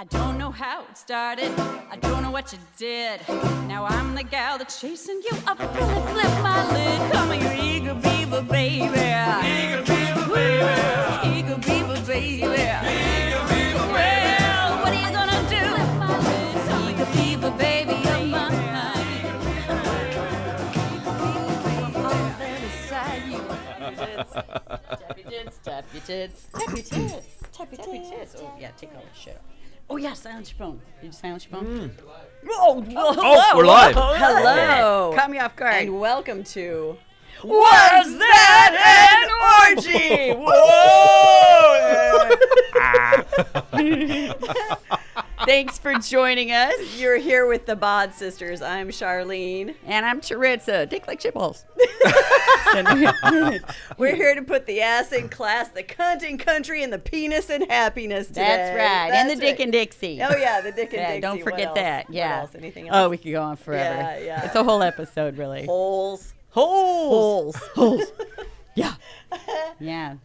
I don't know how it started, I don't know what you did. Now I'm the gal that's chasing you up, really flip my lid. Come here, eager beaver, baby. Eager beaver, baby. Eager beaver, baby. Eager beaver, baby. Well, what are you gonna do? Flip my lid. Eager beaver, baby, you're mine. I'm all there beside you. Tap your tits, tap your tits, tap your tits, tap your tits. Oh, yeah, take all the shit off. Oh, yeah, silence your phone. Did you silence your phone? Oh, we're live. Hello. Caught me off guard. And welcome to Was That an Orgy? Whoa! Thanks for joining us. You're here with the Bawd Sisters. I'm Charlene. And I'm Charitza. Dick like shitballs. We're here to put the ass in class, the cunt in country, and the penis in happiness today. That's right. And the Dick and Dixie. Oh, yeah, the Dick and Dixie. Don't forget what that. Else? Yeah. What else? Anything else? Oh, we could go on forever. Yeah. It's a whole episode, really. Holes. Holes. Yeah. Yeah.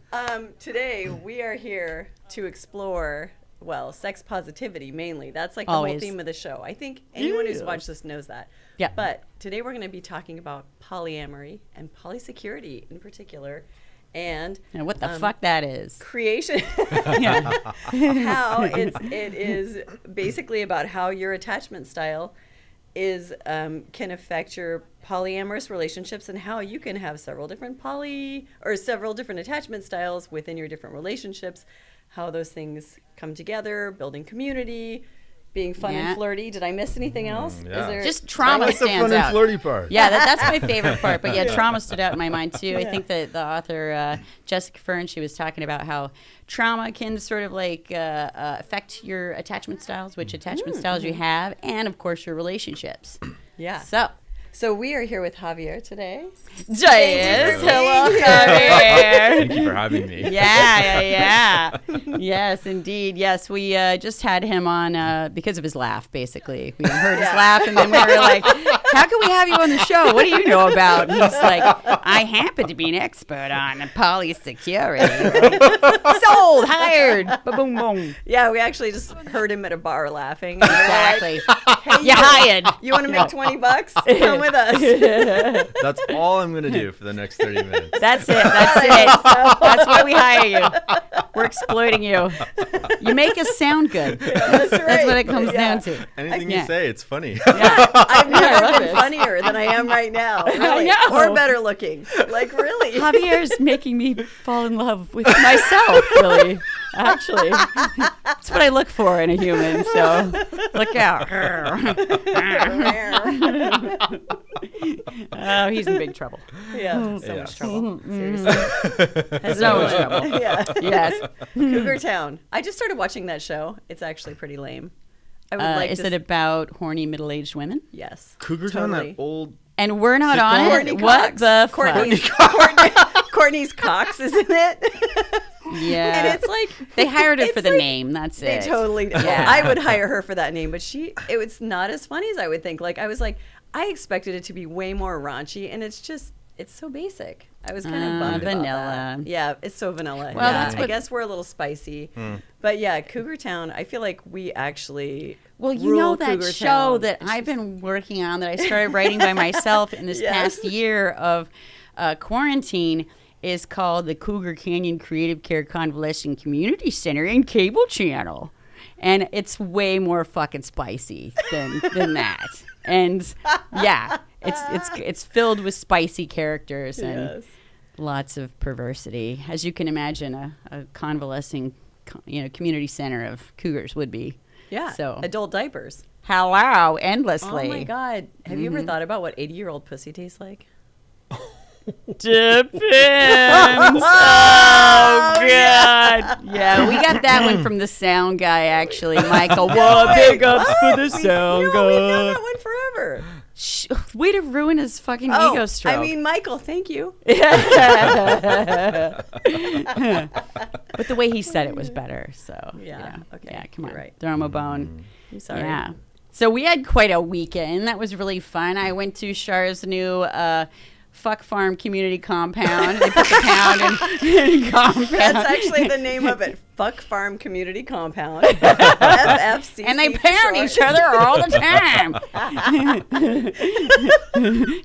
Today, we are here to explore... Well, sex positivity mainly. That's like the Always. whole theme of the show. I think anyone who's watched this knows that. Yeah. But today we're going to be talking about polyamory and polysecurity in particular. And what the fuck that is. creation. How it is basically about how your attachment style is can affect your polyamorous relationships and how you can have several different several different attachment styles within your different relationships. How those things come together, building community, being fun and flirty. Did I miss anything else? Yeah. Is there, Just trauma That's the stands fun and out. flirty part. Yeah, that's my favorite part. But yeah, trauma stood out in my mind too. I think that the author Jessica Fern, she was talking about how trauma can sort of like affect your attachment styles, which attachment styles you have, and of course your relationships. Yeah. So we are here with Xavier today. Jayes, hello, Javier. Thank you for having me. Yeah. Yes, indeed. Yes, we just had him on because of his laugh, basically. We heard his laugh, and then we were like, how can we have you on the show? What do you know about? And he's like, I happen to be an expert on polysecurity. Sold, hired. Ba-boom, boom. Yeah, we actually just heard him at a bar laughing. And Exactly. Like, hey, You hired. You want to make $20? Come with us. That's all I'm going to do for the next 30 minutes. That's it. That's why we hire you. We're exploiting you. You make us sound good. That's right. That's what it comes down to. Anything Yeah. you say, it's funny. I've never love been this. funnier than I am right now. Really. I know. Or better looking. Like, really. Javier's making me fall in love with myself, really. Actually, that's what I look for in a human. So look out. Oh, he's in big trouble. Yeah, so much trouble. Mm-hmm. Seriously. So much trouble. Yeah. Yes. Cougar Town. I just started watching that show. It's actually pretty lame. I would like Is to it about horny middle-aged women? Yes. Cougar Town, totally. that old... And we're not Sitcom? on it. Courtney What Cox. the Courtney's Cox is in it. fuck? Yeah. And it's like They hired her it's for the like- name. That's They it. totally did. Yeah. I would hire her for that name, but it was not as funny as I would think. Like I was like, I expected it to be way more raunchy, and it's so basic. I was kind of bummed vanilla. about that. Yeah, it's so vanilla. Well, yeah, that's I what- guess we're a little spicy. But yeah, Cougar Town, I feel like we actually Well, you rule know that Cougar show Town. that I've been working on that I started writing by myself in this Yes. past year of quarantine is called the Cougar Canyon Creative Care Convalescent Community Center and Cable Channel. And it's way more fucking spicy than that. And yeah, it's filled with spicy characters and Yes. lots of perversity. As you can imagine, a convalescing community center of cougars would be. Yeah, So adult diapers. hello, endlessly. Oh my God. Have you ever thought about what 80-year-old pussy tastes like? Depends. Oh, God. Yeah, we got that one from the sound guy, actually, Michael. Whoa, big ups for the sound We've guy. known that one forever. Way to ruin his fucking Oh, ego stroke. I mean, Michael, thank you. But the way he said it was better. So Yeah, okay, yeah, come on, you're right. throw him a bone. I'm sorry. Yeah. So we had quite a weekend. That was really fun. I went to Char's new Fuck Farm Community Compound. They put the pound in compound. That's actually the name of it. Fuck Farm Community Compound. FFCC. And they pound each other all the time.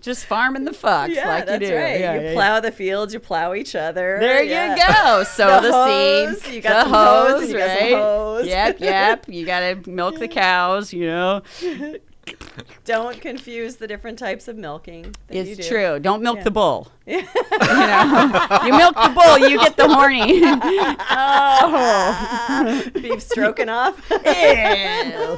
Just farming the fucks Yeah, like that's you do. right. Yeah, you yeah, plow the fields, you plow each other. There yeah. you go. Sow the hose, seeds. you got the some hose, hose, and you got some right? hose. Yep. You got to milk the cows, you know. Don't confuse the different types of milking that you do. It's true. Don't milk Yeah. the bull. You know, you milk the bull, you get the horny. Oh. Beef stroking off. Yeah.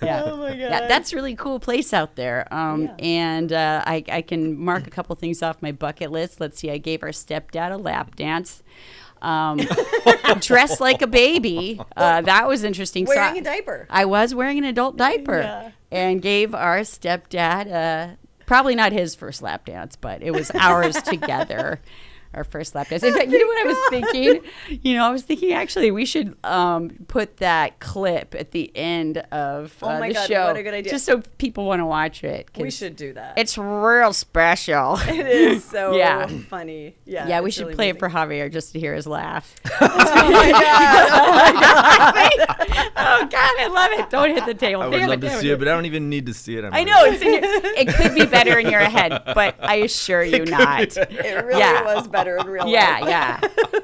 Oh my God. Yeah, that's a really cool place out there. And I can mark a couple things off my bucket list. Let's see. I gave our stepdad a lap dance. Dressed like a baby. That was interesting. Wearing a diaper. I was wearing an adult diaper. Yeah. And gave our stepdad, probably not his first lap dance, but it was ours together. Our first lap dance. In fact, you know what I was thinking? I was thinking actually we should put that clip at the end of Oh my the God, show. what a good idea. Just so people want to watch it. 'Cause We should do that. It's real special. It is so Yeah. funny. Yeah. Yeah, we it's should really play amazing. it for Javier just to hear his laugh. Oh my God. Oh God, I love it. Don't hit the table. I would Damn love to damn see it, but I don't even need to see it. I know it could be better in your head, but I assure you not. It really Yeah. was better in real life. Yeah.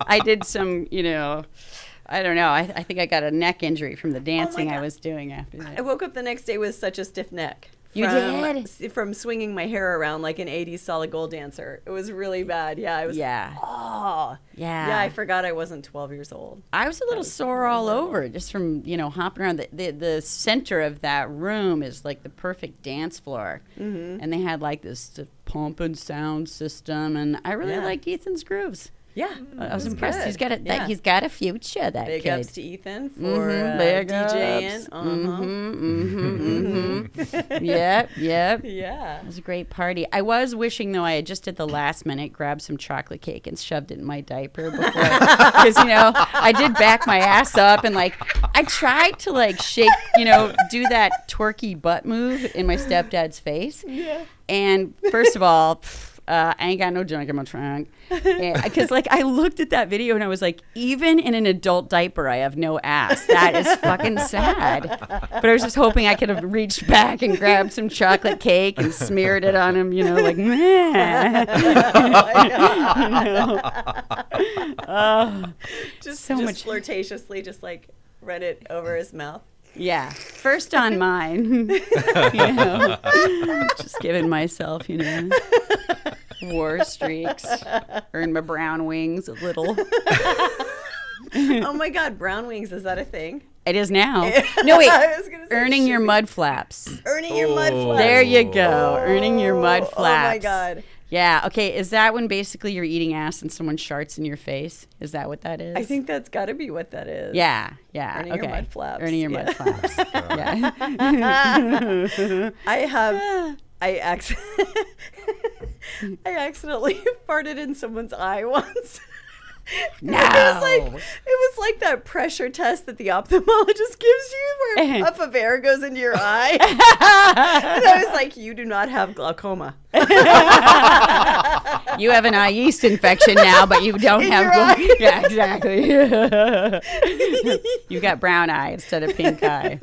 I did some, I don't know. I think I got a neck injury from the dancing I God. was doing after I that. woke up the next day with such a stiff neck. You did? From swinging my hair around like an 80s solid gold dancer. It was really bad. Yeah, I was. Yeah. Oh. Yeah. Yeah, I forgot I wasn't 12 years old. I was a little sore all over just from, hopping around. The center of that room is like the perfect dance floor. Mm-hmm. And they had like this pump and sound system. And I really like Ethan's grooves. Yeah, I was it impressed. good. He's got a future, that Big kid. ups to Ethan for Big DJing. ups. Yep. Yeah. It was a great party. I was wishing, though, I had just at the last minute grabbed some chocolate cake and shoved it in my diaper before. Because, I did back my ass up and, I tried to, shake, do that twerky butt move in my stepdad's face. Yeah. And first of all, I ain't got no junk in my trunk. Because, I looked at that video and I was like, even in an adult diaper, I have no ass. That is fucking sad. But I was just hoping I could have reached back and grabbed some chocolate cake and smeared it on him, meh. Just much flirtatiously, run it over his mouth. Yeah, first on mine. Just giving myself, war streaks. Earn my brown wings a little. Oh my God, brown wings, is that a thing? It is now. No, wait. I was gonna say Earning your mud flaps. Earning your mud flaps. There you go. Earning your mud flaps. Oh my God. Yeah, okay. Is that when basically you're eating ass and someone sharts in your face? Is that what that is? I think that's got to be what that is. Yeah. Earning your mud flaps. Earning your mud flaps. Yeah. I accidentally farted in someone's eye once. No. It was like that pressure test that the ophthalmologist gives you where a puff of air goes into your eye. And I was like, you do not have glaucoma. You have an eye yeast infection now, but you don't In have. your eye. Yeah, exactly. You got brown eye instead of pink eye.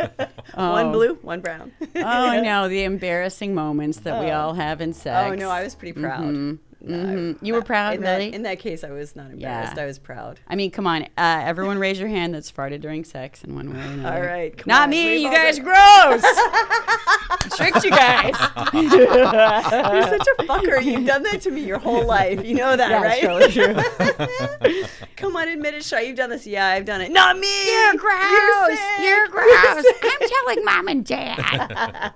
One blue, one brown. I know the embarrassing moments that we all have in sex. Oh, no, I was pretty proud. You were proud, really? In that case, I was not embarrassed. Yeah. I was proud. I mean, come on. Everyone raise your hand that's farted during sex in one way or another. All right. Come Not on. me. We've You all guys been- gross. Tricked you guys. You're such a fucker. You've done that to me your whole life. You know that, Yeah, right? totally true. Come on, admit it, Shy. You've done this. Yeah, I've done it. Not me. You're gross. You're gross. I'm telling mom and dad.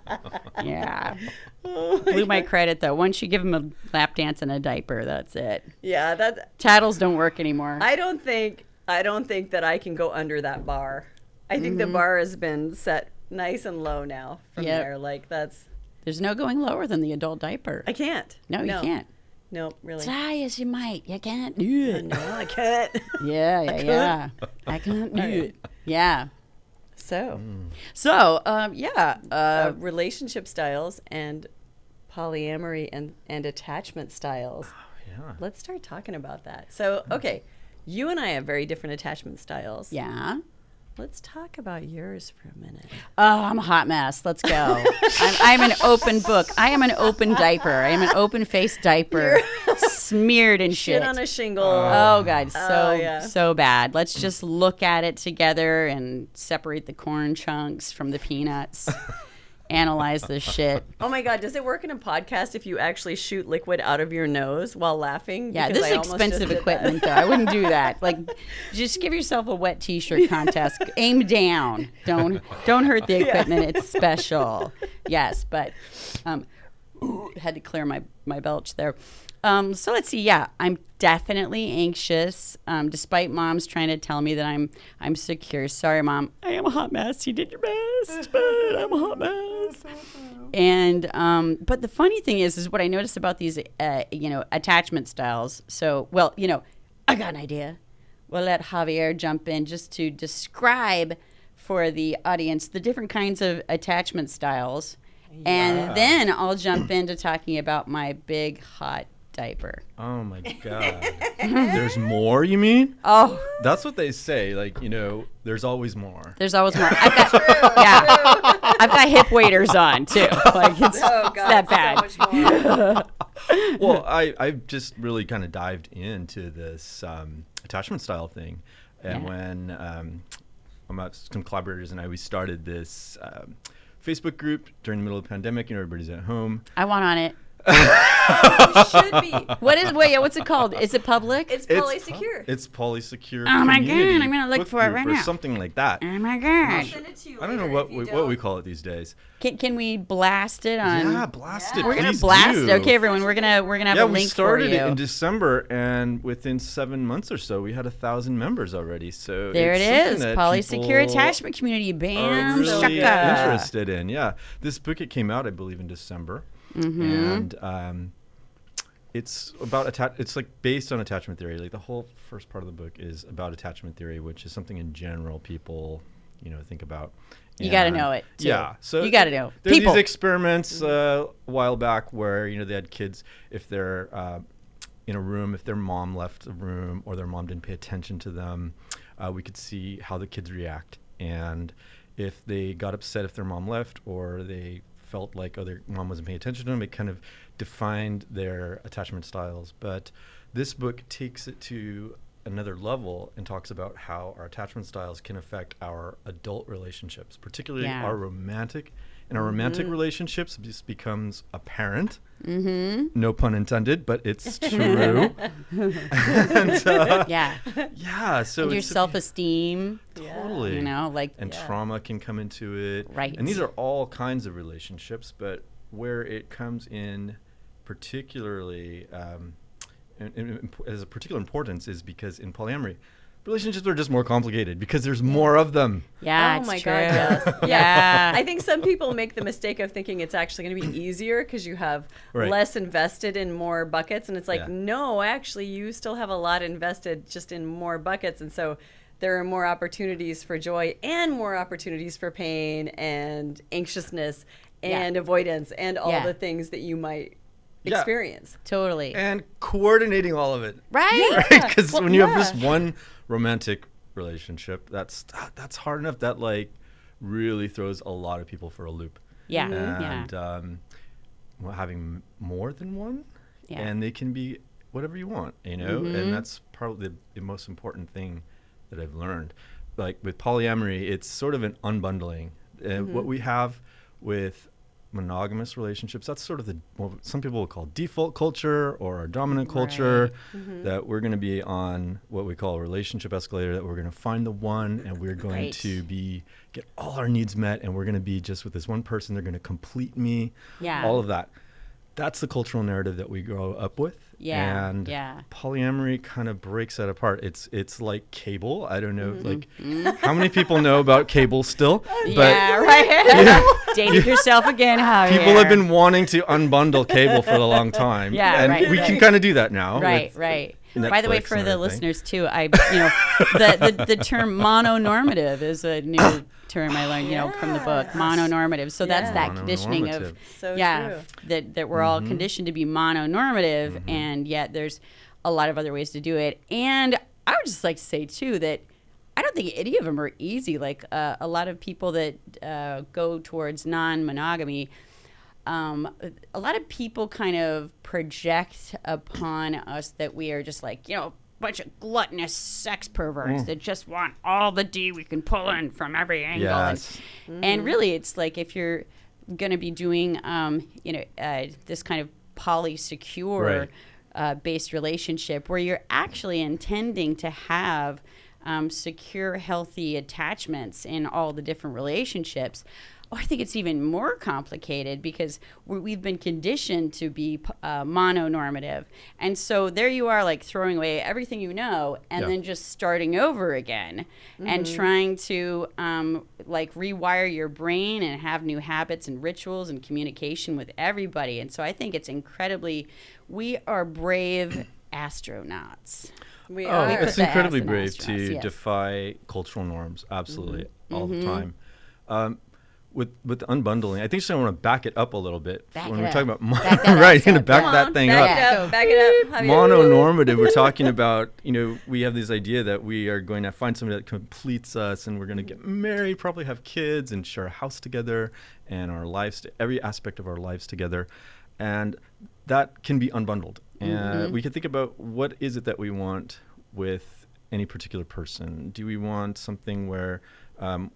Yeah. Blew my credit, though. Once you give them a lap dance and a diaper, that's it. Yeah, that's. Tattles don't work anymore. I don't think that I can go under that bar. I think the bar has been set nice and low now from Yep. there. That's. There's no going lower than the adult diaper. I can't. No, you can't. No, really. Try as you might. You can't do it. No, I can't. Yeah. I can't do it. Yeah. So, relationship styles and polyamory and attachment styles. Yeah. Let's start talking about that. So, okay, you and I have very different attachment styles. Yeah. Let's talk about yours for a minute. Oh, I'm a hot mess. Let's go. I'm an open book. I am an open diaper. I am an open faced diaper, smeared in shit. Shit on a shingle. Oh God, yeah. so bad. Let's just look at it together and separate the corn chunks from the peanuts. Analyze this shit. Oh my God, does it work in a podcast if you actually shoot liquid out of your nose while laughing? Yeah, Because this I is almost expensive just did equipment, though. I wouldn't do that. Like, just give yourself a wet T-shirt contest. Aim down. Don't hurt the equipment. It's special. Yes, but had to clear my belch there. So let's see. Yeah, I'm definitely anxious. Despite moms trying to tell me that I'm secure. Sorry, Mom. I am a hot mess. You did your best, but I'm a hot mess. And but the funny thing is what I noticed about these attachment styles. So I got an idea. We'll let Xavier jump in just to describe for the audience the different kinds of attachment styles, and then I'll jump into talking about my big hot diaper. Oh my God. There's more, you mean? Oh, That's what they say. Like, there's always more. there's always more. I've got hip waders on too. Like it's that bad. So much more. Well, I've just really kind of dived into this attachment style thing. And when some collaborators and we started this Facebook group during the middle of the pandemic, everybody's at home. I want on it. Should be. What's it called? Is it public? It's Polysecure. It's Polysecure. Oh my community God, I'm gonna look book for it group right or now. something like that. Oh my I'll gosh. send it to you I don't know later what we call it these days. Can we blast it on? Yeah, blast it. We're gonna Please blast do. it. Okay, everyone. We're gonna have a we link for started you. it in December, and within 7 months or so, we had 1,000 members already. So There it it's is. something that Polysecure people attachment community. are Bam, really shaka. interested in. Yeah, this book it came out, I believe, in December, and it's about it's like based on attachment theory. Like the whole first part of the book is about attachment theory, which is something in general people think about. You got to And, know it. Too. Yeah, so you got to know. There's People. these experiments a while back where they had kids, if they're in a room, if their mom left the room or their mom didn't pay attention to them, we could see how the kids react, and if they got upset if their mom left or they felt like their mom wasn't paying attention to them, it kind of defined their attachment styles. But this book takes it to another level and talks about how our attachment styles can affect our adult relationships, particularly our romantic. In our romantic relationships, this becomes apparent. No pun intended, but it's true. And, yeah. So And your it's self-esteem. totally, and trauma can come into it. Right. And these are all kinds of relationships, but where it comes in particularly as a particular importance is because in polyamory, relationships are just more complicated because there's more of them. Yeah, Oh it's my true. God, yes. Yeah. I think some people make the mistake of thinking it's actually going to be easier because you have less invested in more buckets. And it's like, no, actually, you still have a lot invested just in more buckets. And so there are more opportunities for joy and more opportunities for pain and anxiousness and avoidance and all the things that you might experience. Totally. And coordinating all of it. Right. Because when you have just one romantic relationship, that's hard enough. That really throws a lot of people for a loop. Yeah. And having more than one, Yeah. and they can be whatever you want, and that's probably the most important thing that I've learned. Like with polyamory, it's sort of an unbundling. What we have with monogamous relationships, that's sort of what some people will call default culture or our dominant culture, that we're going to be on what we call a relationship escalator, that we're going to find the one and we're going to get all our needs met, and we're going to be just with this one person, they're going to complete me, all of that. That's the cultural narrative that we grow up with. And polyamory kind of breaks that apart. It's like cable. I don't know, how many people know about cable still? But Dated yourself again, Javier. people have been wanting to unbundle cable for a long time. And we can kind of do that now. Right. By the way, Netflix for and the everything. listeners too, the term mononormative is a new term I learned, from the book, mononormative. So that's that conditioning of, Mononormative. So true. that we're all conditioned to be mononormative, and yet there's a lot of other ways to do it. And I would just like to say too that I don't think any of them are easy. Like a lot of people that go towards non-monogamy, a lot of people kind of project upon us that we are just like, bunch of gluttonous sex perverts that just want all the D we can pull in from every angle. Yes. And really, it's like if you're going to be doing, this kind of polysecure based relationship where you're actually intending to have secure, healthy attachments in all the different relationships. I think it's even more complicated because we've been conditioned to be mononormative. And so there you are, like throwing away everything and then just starting over again and trying to rewire your brain and have new habits and rituals and communication with everybody. And so I think it's we are brave astronauts. We Oh, are. it's the incredibly ass in brave astronauts, to yes. defy cultural norms, absolutely, all the time. With unbundling, I think I want to back it up a little bit Back when it we're up. talking about Back that right, ass going to up. back Come that on, thing back up. it up. Back it up. Javier. Mononormative, we're talking about, we have this idea that we are going to find somebody that completes us and we're going to get married, probably have kids and share a house together and our lives, every aspect of our lives together. And that can be unbundled. And we can think about what is it that we want with any particular person. Do we want something where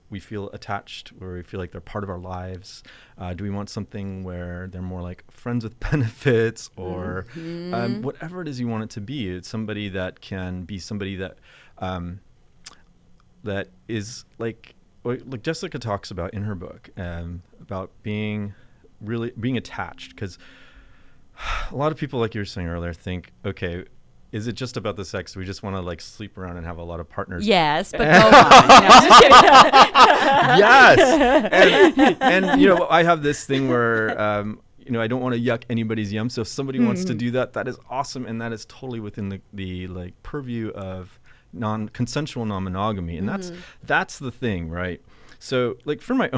we feel attached, where we feel like they're part of our lives? Do we want something where they're more like friends with benefits, or whatever it is you want it to be? It's somebody that can be somebody that that is like Jessica talks about in her book, about being attached. Because a lot of people, like you were saying earlier, think, okay, is it just about the sex? We just want to sleep around and have a lot of partners. Yes, but go on. Yes. And I have this thing where, I don't want to yuck anybody's yum. So if somebody wants to do that, that is awesome. And that is totally within the purview of consensual non-monogamy. And that's the thing, right? So for my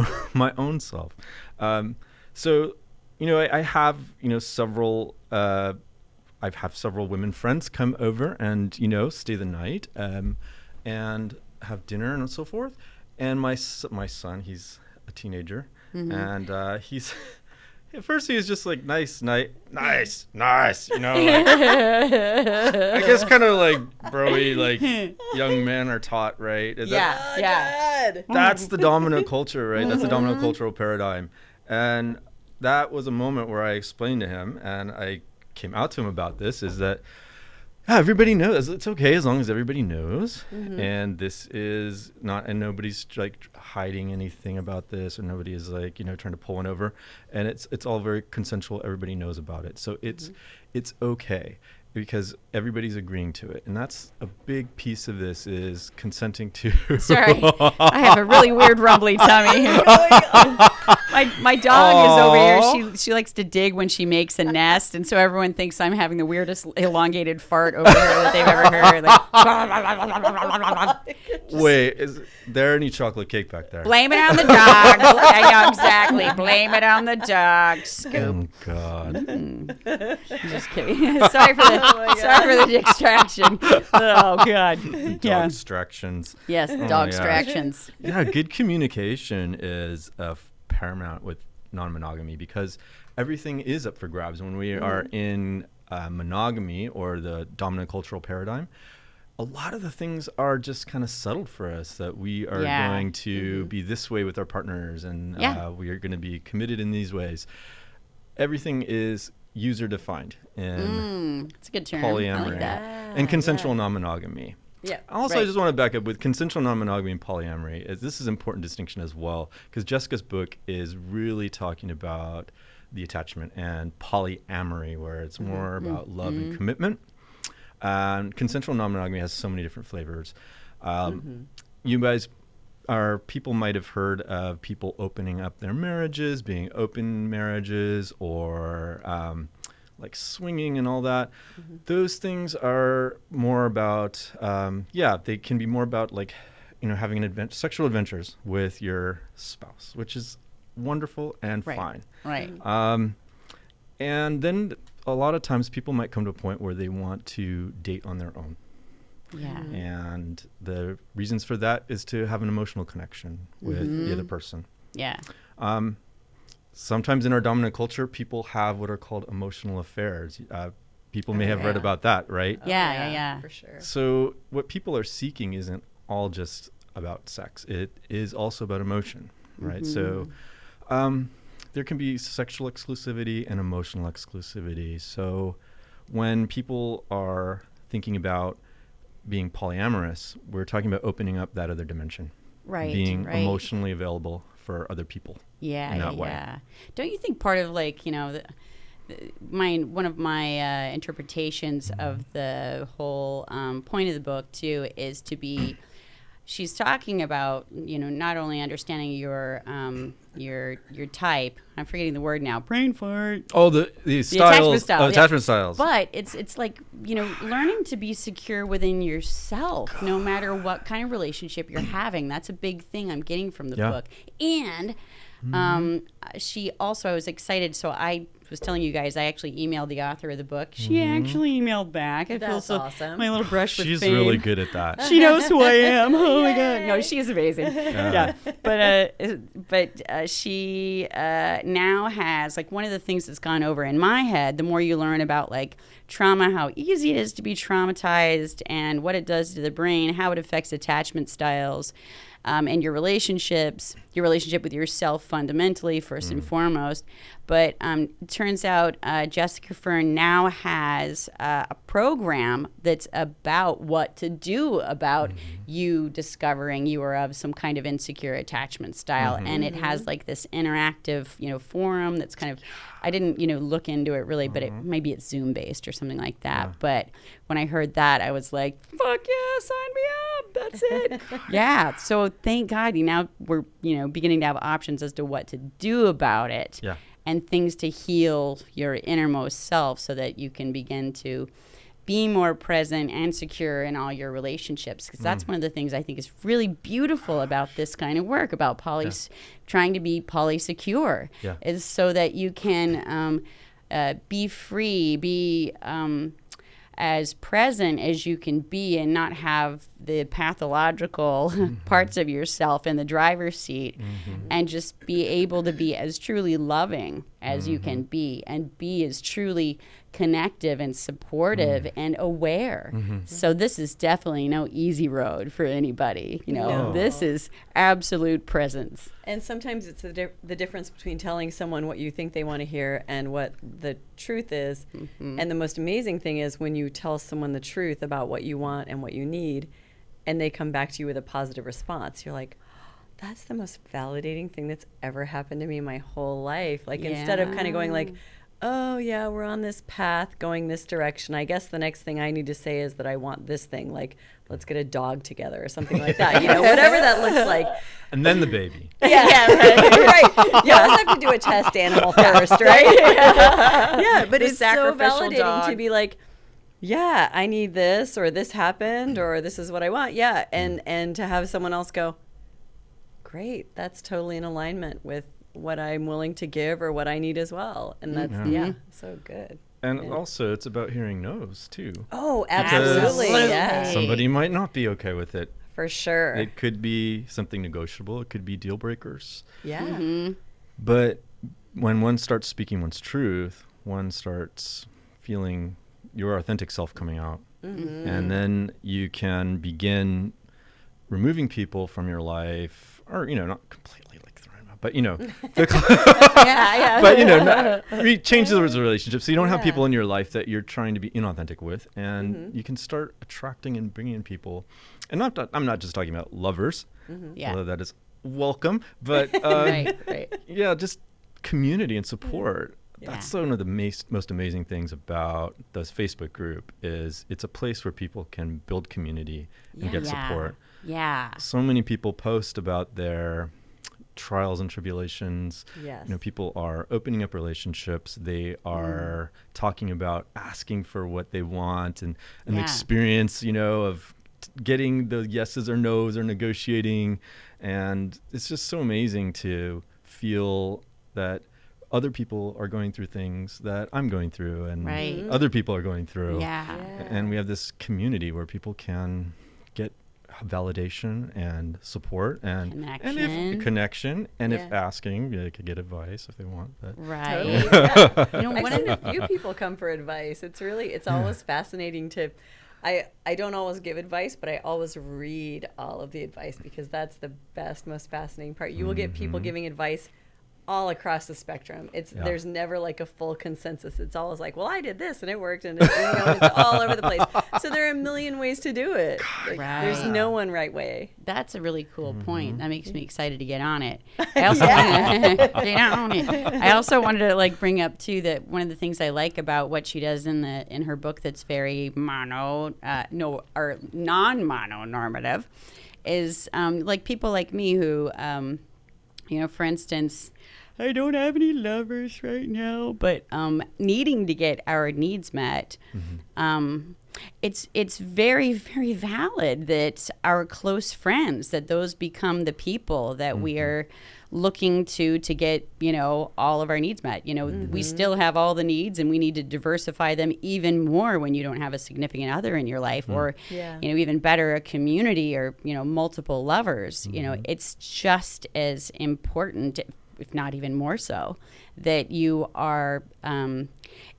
own self. I have, several, I've had several women friends come over and, stay the night and have dinner and so forth. And my son, he's a teenager, and he's at first he was just like, nice night, nice, I guess kind of broy, young men are taught, right? That's the dominant culture, right? That's the dominant cultural paradigm. And that was a moment where I explained to him, and I came out to him about this, is that everybody knows it's okay as long as everybody knows, and this is not, and nobody's hiding anything about this, or nobody is trying to pull one over, and it's all very consensual. Everybody knows about it, so it's okay because everybody's agreeing to it, and that's a big piece of this, is consenting to. Sorry, I have a really weird rumbly tummy. My dog is over here. She likes to dig when she makes a nest, and so everyone thinks I'm having the weirdest elongated fart over here that they've ever heard. Wait, is there any chocolate cake back there? Blame it on the dog. I know exactly. Blame it on the dog. Scoop. Oh God. Just kidding. Sorry for the distraction. Oh God. Dog distractions. Yes, dog distractions. Yeah, good communication is paramount with non-monogamy, because everything is up for grabs when we are in monogamy or the dominant cultural paradigm. A lot of the things are just kind of settled for us, that we are going to be this way with our partners, and we are going to be committed in these ways. Everything is user defined in It's a good term. polyamory I like that. and consensual non-monogamy. Yeah. Also, I just want to back up with consensual non-monogamy and polyamory. This is an important distinction as well, because Jessica's book is really talking about the attachment, and polyamory, where it's more about love and commitment. Consensual non-monogamy has so many different flavors. You guys people might have heard of people opening up their marriages, being open marriages, or like swinging and all that. Those things are more about, they can be more about like, having sexual adventures with your spouse, which is wonderful and fine. Right. And then a lot of times people might come to a point where they want to date on their own. Yeah. And the reasons for that is to have an emotional connection with the other person. Yeah. Sometimes in our dominant culture, people have what are called emotional affairs. People may have read about that, right? Yeah. For sure. So what people are seeking isn't all just about sex. It is also about emotion, right? So there can be sexual exclusivity and emotional exclusivity. So when people are thinking about being polyamorous, we're talking about opening up that other dimension. Right. Being emotionally available for other people. In that way. Don't you think part of like, one of my interpretations of the whole point of the book too is to be, she's talking about, not only understanding your type. I'm forgetting the word now. Brain fart. Oh, the styles. Attachment styles. But it's like, learning to be secure within yourself, no matter what kind of relationship you're having. That's a big thing I'm getting from the book. And she also, I was excited. So I was telling you guys, I actually emailed the author of the book. She actually emailed back. I feel so awesome. My little brush with She's fame. really good at that. She knows who I am. Oh my God. No, she is amazing. Yeah. But she now has, like, one of the things that's gone over in my head, the more you learn about like trauma, how easy it is to be traumatized and what it does to the brain, how it affects attachment styles. And your relationship with yourself fundamentally, first and foremost. But it turns out Jessica Fern now has a program that's about what to do about you discovering you are of some kind of insecure attachment style. And it has like this interactive, forum that's kind of, I didn't, look into it really, but maybe it's Zoom based or something like that. Yeah. But when I heard that, I was like, fuck yeah, sign me up. That's it. Yeah. So thank God now we're, beginning to have options as to what to do about it. Yeah. And things to heal your innermost self so that you can begin to be more present and secure in all your relationships. Because that's one of the things I think is really beautiful about this kind of work, about trying to be polysecure, is so that you can be free, be as present as you can be and not have the pathological parts of yourself in the driver's seat, and just be able to be as truly loving as you can be, and be as truly connective and supportive and aware. So this is definitely no easy road for anybody. This is absolute presence. And sometimes it's the difference between telling someone what you think they want to hear and what the truth is. And the most amazing thing is when you tell someone the truth about what you want and what you need, and they come back to you with a positive response. You're like, that's the most validating thing that's ever happened to me my whole life. Like, instead of kind of going like, oh yeah, we're on this path going this direction, I guess the next thing I need to say is that I want this thing, like, let's get a dog together or something like that, whatever that looks like. And then the baby. Right. You always have to do a test animal first, right? Yeah, but it's so validating to be like, yeah, I need this, or this happened, or this is what I want. Yeah, and to have someone else go, great, that's totally in alignment with what I'm willing to give or what I need as well. And that's, so good. And also, it's about hearing no's, too. Oh, absolutely. Yeah. Somebody might not be okay with it. For sure. It could be something negotiable. It could be deal breakers. Yeah. But when one starts speaking one's truth, one starts feeling your authentic self coming out. And then you can begin removing people from your life, or, not completely like throwing them out, but, but, change those relationships. So you don't have people in your life that you're trying to be inauthentic with, and you can start attracting and bringing in people. And I'm not just talking about lovers, although that is welcome, but just community and support. That's one of the most amazing things about this Facebook group is it's a place where people can build community and get support. Yeah. So many people post about their trials and tribulations. Yes. People are opening up relationships. They are talking about asking for what they want, and the experience, of getting the yeses or nos or negotiating. And it's just so amazing to feel that other people are going through things that I'm going through, and other people are going through. And we have this community where people can get validation and support and connection, and if asking, they could get advice if they want. But Totally. I've seen a few people come for advice. It's always fascinating to. I don't always give advice, but I always read all of the advice, because that's the best, most fascinating part. You will get people giving advice all across the spectrum. There's never like a full consensus. It's always like, well, I did this and it worked, and it's all over the place. So there are a million ways to do it. There's no one right way. That's a really cool point. That makes me excited to get on it. I also I also wanted to bring up too that one of the things I like about what she does in her book that's very non-mononormative is people like me who for instance, I don't have any lovers right now, but needing to get our needs met, it's very, very valid that our close friends, that those become the people that we are looking to get, all of our needs met. We still have all the needs, and we need to diversify them even more when you don't have a significant other in your life, or, even better, a community, or, multiple lovers. It's just as important, if not even more so, that you are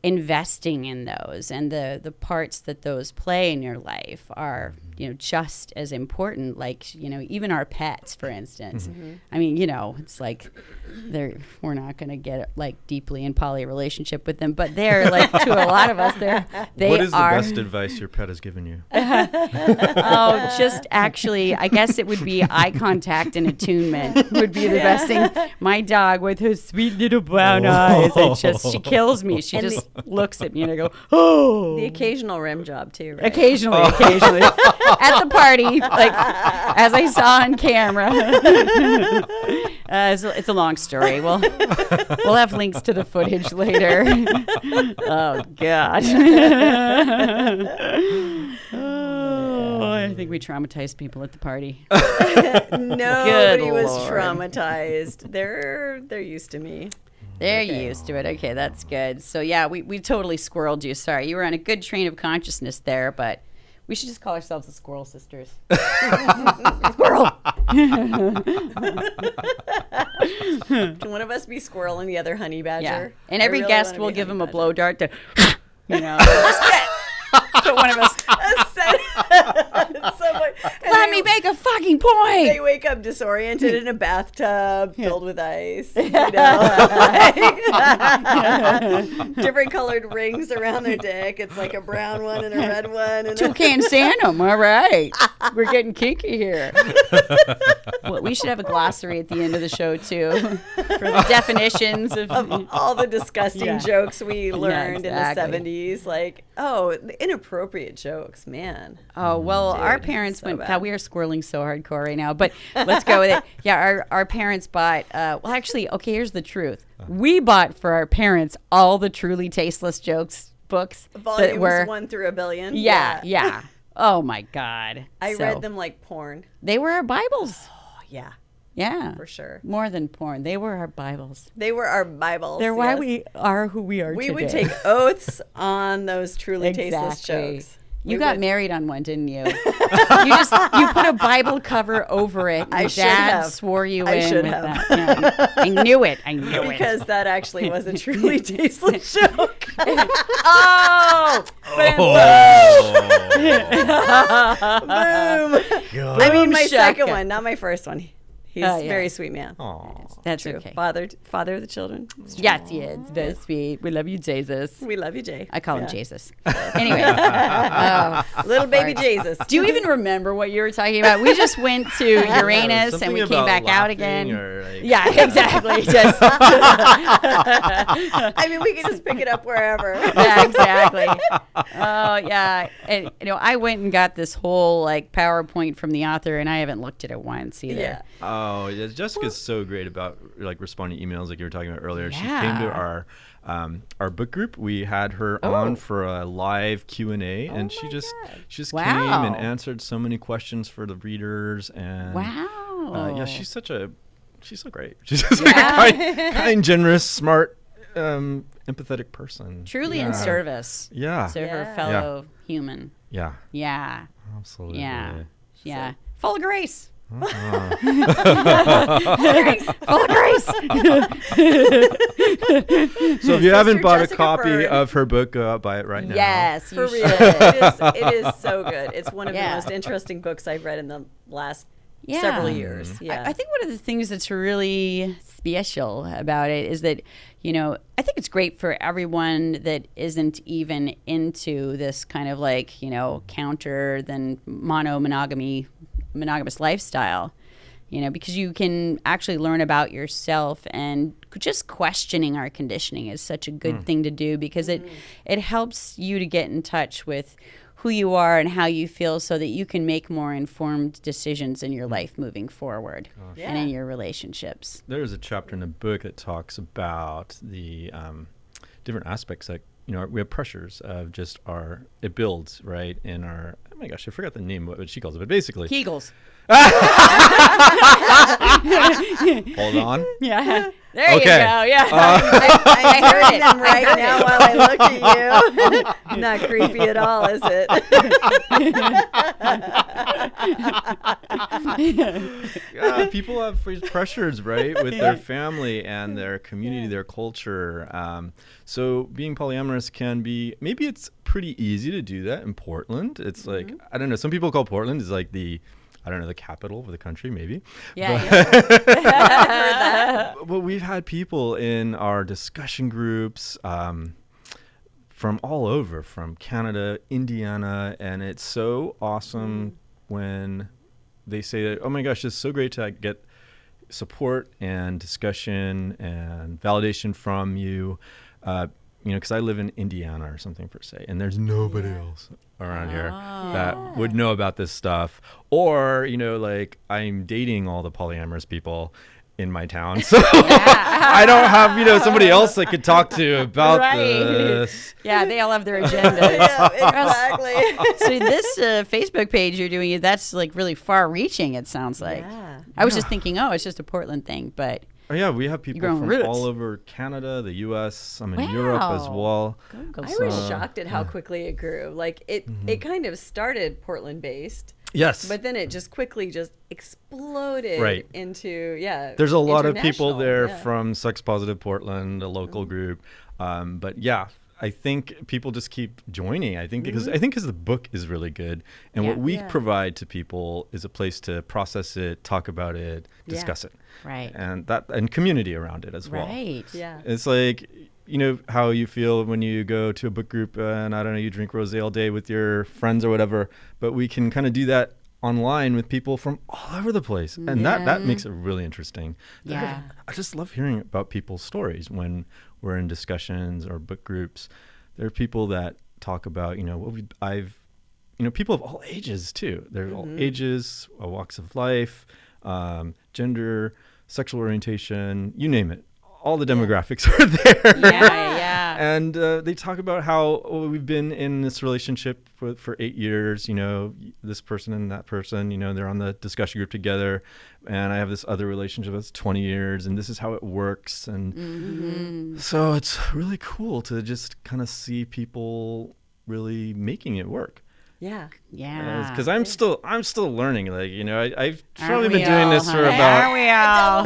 investing in those, and the parts that those play in your life are just as important. Even our pets, for instance. I mean, it's like we're not going to get deeply in poly relationship with them, but they're to a lot of us, they what is the are best advice your pet has given you? Just actually, I guess it would be eye contact and attunement would be the best thing. My dog, with her sweet little brown eyes, she kills me. She just looks at me and I go, oh. The occasional rim job too, right? Occasionally. At the party, as I saw on camera. It's a long story. We'll have links to the footage later. Oh, God. I think we traumatized people at the party. Nobody was traumatized. They're used to me. They're used to it. Okay, that's good. So, yeah, we totally squirreled you. Sorry. You were on a good train of consciousness there, but we should just call ourselves the Squirrel Sisters. Squirrel! Can one of us be squirrel and the other honey badger? Yeah. And every guest will give him a blow dart to, put one of us. Let me make a fucking point. They wake up disoriented in a bathtub filled with ice. Different colored rings around their dick. It's like a brown one and a red one. And Toucan Santum. All right. We're getting kinky here. Well, we should have a glossary at the end of the show, too, for the definitions of all the disgusting jokes we learned in the 70s. The inappropriate jokes, man. Oh, well, our parents went, God, we are squirreling so hardcore right now, but let's go with it. Yeah, our parents bought, here's the truth. We bought for our parents all the Truly Tasteless Jokes books. Volumes that were 1 through a billion. Yeah. Oh, my God. I read them like porn. They were our Bibles. Oh, yeah. Yeah. For sure. More than porn. They were our Bibles. They were our Bibles. They're why we are who we are today. We would take oaths on those Truly Tasteless jokes. You got married on one, didn't you? you put a Bible cover over it. And Dad swore you in with that. Yeah. I knew it. Because that actually was a Truly Tasteless joke. Oh! Boom! I mean, my second one, not my first one. He's a very sweet man. Aww. That's true. Okay. Father of the children. Yes, he is. Very sweet. We love you, Jesus. We love you, Jay. I call him Jesus. Anyway. Little baby Jesus. Do you even remember what you were talking about? We just went to Uranus and we came back out again. Yeah, exactly. Just I mean, we can just pick it up wherever. Yeah, exactly. Oh, yeah. And, I went and got this whole PowerPoint from the author, and I haven't looked at it once either. Yeah. No, yeah, Jessica's so great about like responding to emails like you were talking about earlier. She came to our book group. We had her on for a live Q&A, and she just came and answered so many questions for the readers. And yeah, she's so great. She's just a kind, generous, smart, empathetic person. Truly in service. Yeah. To her fellow human. Yeah. Yeah. Absolutely. Yeah. Yeah. Full of grace. Uh-huh. Full of grace. So if you haven't bought Jessica a copy Byrne. of her book, go out buy it right now. Yes, For you real. should. It is so good. It's one of the Yeah. most interesting books I've read in the last several years. Yeah. I think one of the things that's really special about it is that, I think it's great for everyone that isn't even into this kind of like, counter than monogamous lifestyle, because you can actually learn about yourself, and just questioning our conditioning is such a good thing to do, because it helps you to get in touch with who you are and how you feel, so that you can make more informed decisions in your life moving forward and in your relationships. There's a chapter in the book that talks about the different aspects that, we have pressures of just it builds, right, in our, oh my gosh, I forgot the name of what she calls it, but basically. Kegels. Hold on. Yeah. There Okay. you go. Yeah. I heard it. them right now while I look at you. Not creepy at all, is it? Yeah, people have pressures, right, with their family and their community, their culture. So being polyamorous can be, maybe it's pretty easy to do that in Portland. It's like, I don't know, some people call Portland is like the capital of the country, maybe. But we've had people in our discussion groups from all over, from Canada, Indiana, and it's so awesome when they say that, oh my gosh, it's so great to get support and discussion and validation from you. Because I live in Indiana or something per se, and there's nobody else around here that would know about this stuff. Or, like I'm dating all the polyamorous people in my town, so I don't have, somebody else I could talk to about this. Yeah, they all have their agendas. Yeah, exactly. So this Facebook page you're doing, that's like really far-reaching, it sounds like. Yeah. I was just thinking, it's just a Portland thing, but... Oh, yeah, we have people growing from roots. all over Canada, the U.S., some in Europe as well. Go I was shocked at how quickly it grew. Like it kind of started Portland-based. Yes. But then it just quickly exploded into, There's a lot of people international. there from Sex Positive Portland, a local group. But yeah, I think people just keep joining. I think because the book is really good, and what we provide to people is a place to process it, talk about it, discuss it, right, and community around it as well. Right. Yeah. It's like, how you feel when you go to a book group and I don't know, you drink rosé all day with your friends or whatever, but we can kind of do that online with people from all over the place, and that makes it really interesting. Yeah. I just love hearing about people's stories when we're in discussions or book groups. There are people that talk about, people of all ages too. They're all ages, walks of life, gender, sexual orientation, you name it. All the demographics are there. Yeah. And they talk about how we've been in this relationship for 8 years, this person and that person, they're on the discussion group together. And I have this other relationship that's 20 years, and this is how it works. And so it's really cool to just kind of see people really making it work. Yeah. Yeah. Because I'm still learning. Like, I've probably Aren't been we doing all, this for honey? about. Aren't we all?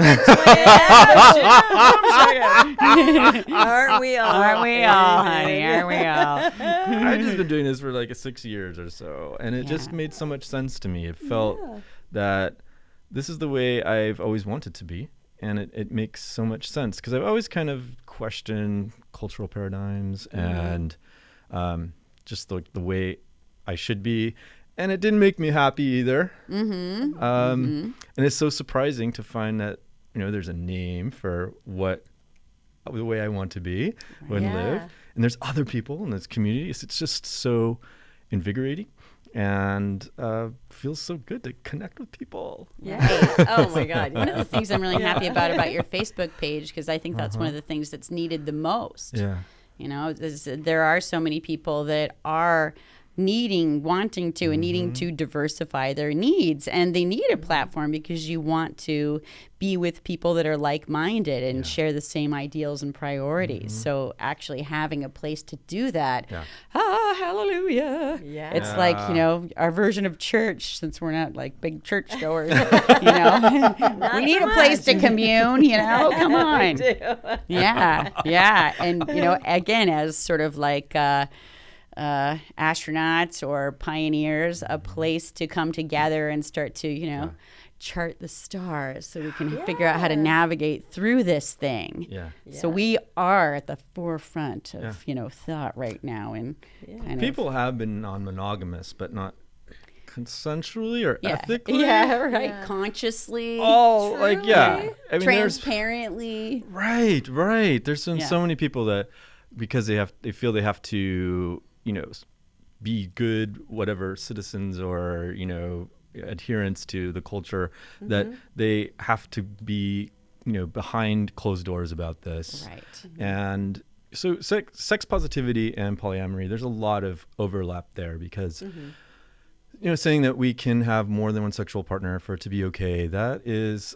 Aren't we all? Aren't we all, honey? Aren't we all? I've just been doing this for like 6 years or so, and it just made so much sense to me. It felt that this is the way I've always wanted to be, and it makes so much sense because I've always kind of questioned cultural paradigms and just the way I should be, and it didn't make me happy either. And it's so surprising to find that there's a name for the way I want to be and live, and there's other people and there's communities. It's just so invigorating, and feels so good to connect with people. Yeah. Oh my God. One of the things I'm really happy about your Facebook page, because I think that's one of the things that's needed the most. Yeah. You know, there are so many people that are wanting to and needing to diversify their needs, and they need a platform because you want to be with people that are like-minded and share the same ideals and priorities. So actually having a place to do that, hallelujah. Yeah. It's like, you know, our version of church, since we're not like big church goers, you know, we need a place to commune, you know, come on. We do. Yeah. And, you know, again, as sort of like astronauts or pioneers, a place to come together and start to, you know, chart the stars so we can figure out how to navigate through this thing. Yeah. So we are at the forefront of, you know, thought right now. And kind People have been non-monogamous, but not consensually or ethically. Yeah, right. Yeah. Consciously. Oh, like, yeah. I mean, transparently. Right. There's been so many people that, because they feel they have to, you know, be good, whatever, citizens or, you know, adherents to the culture, that they have to be, you know, behind closed doors about this. Right. And so sex positivity and polyamory, there's a lot of overlap there because, you know, saying that we can have more than one sexual partner for it to be okay, that's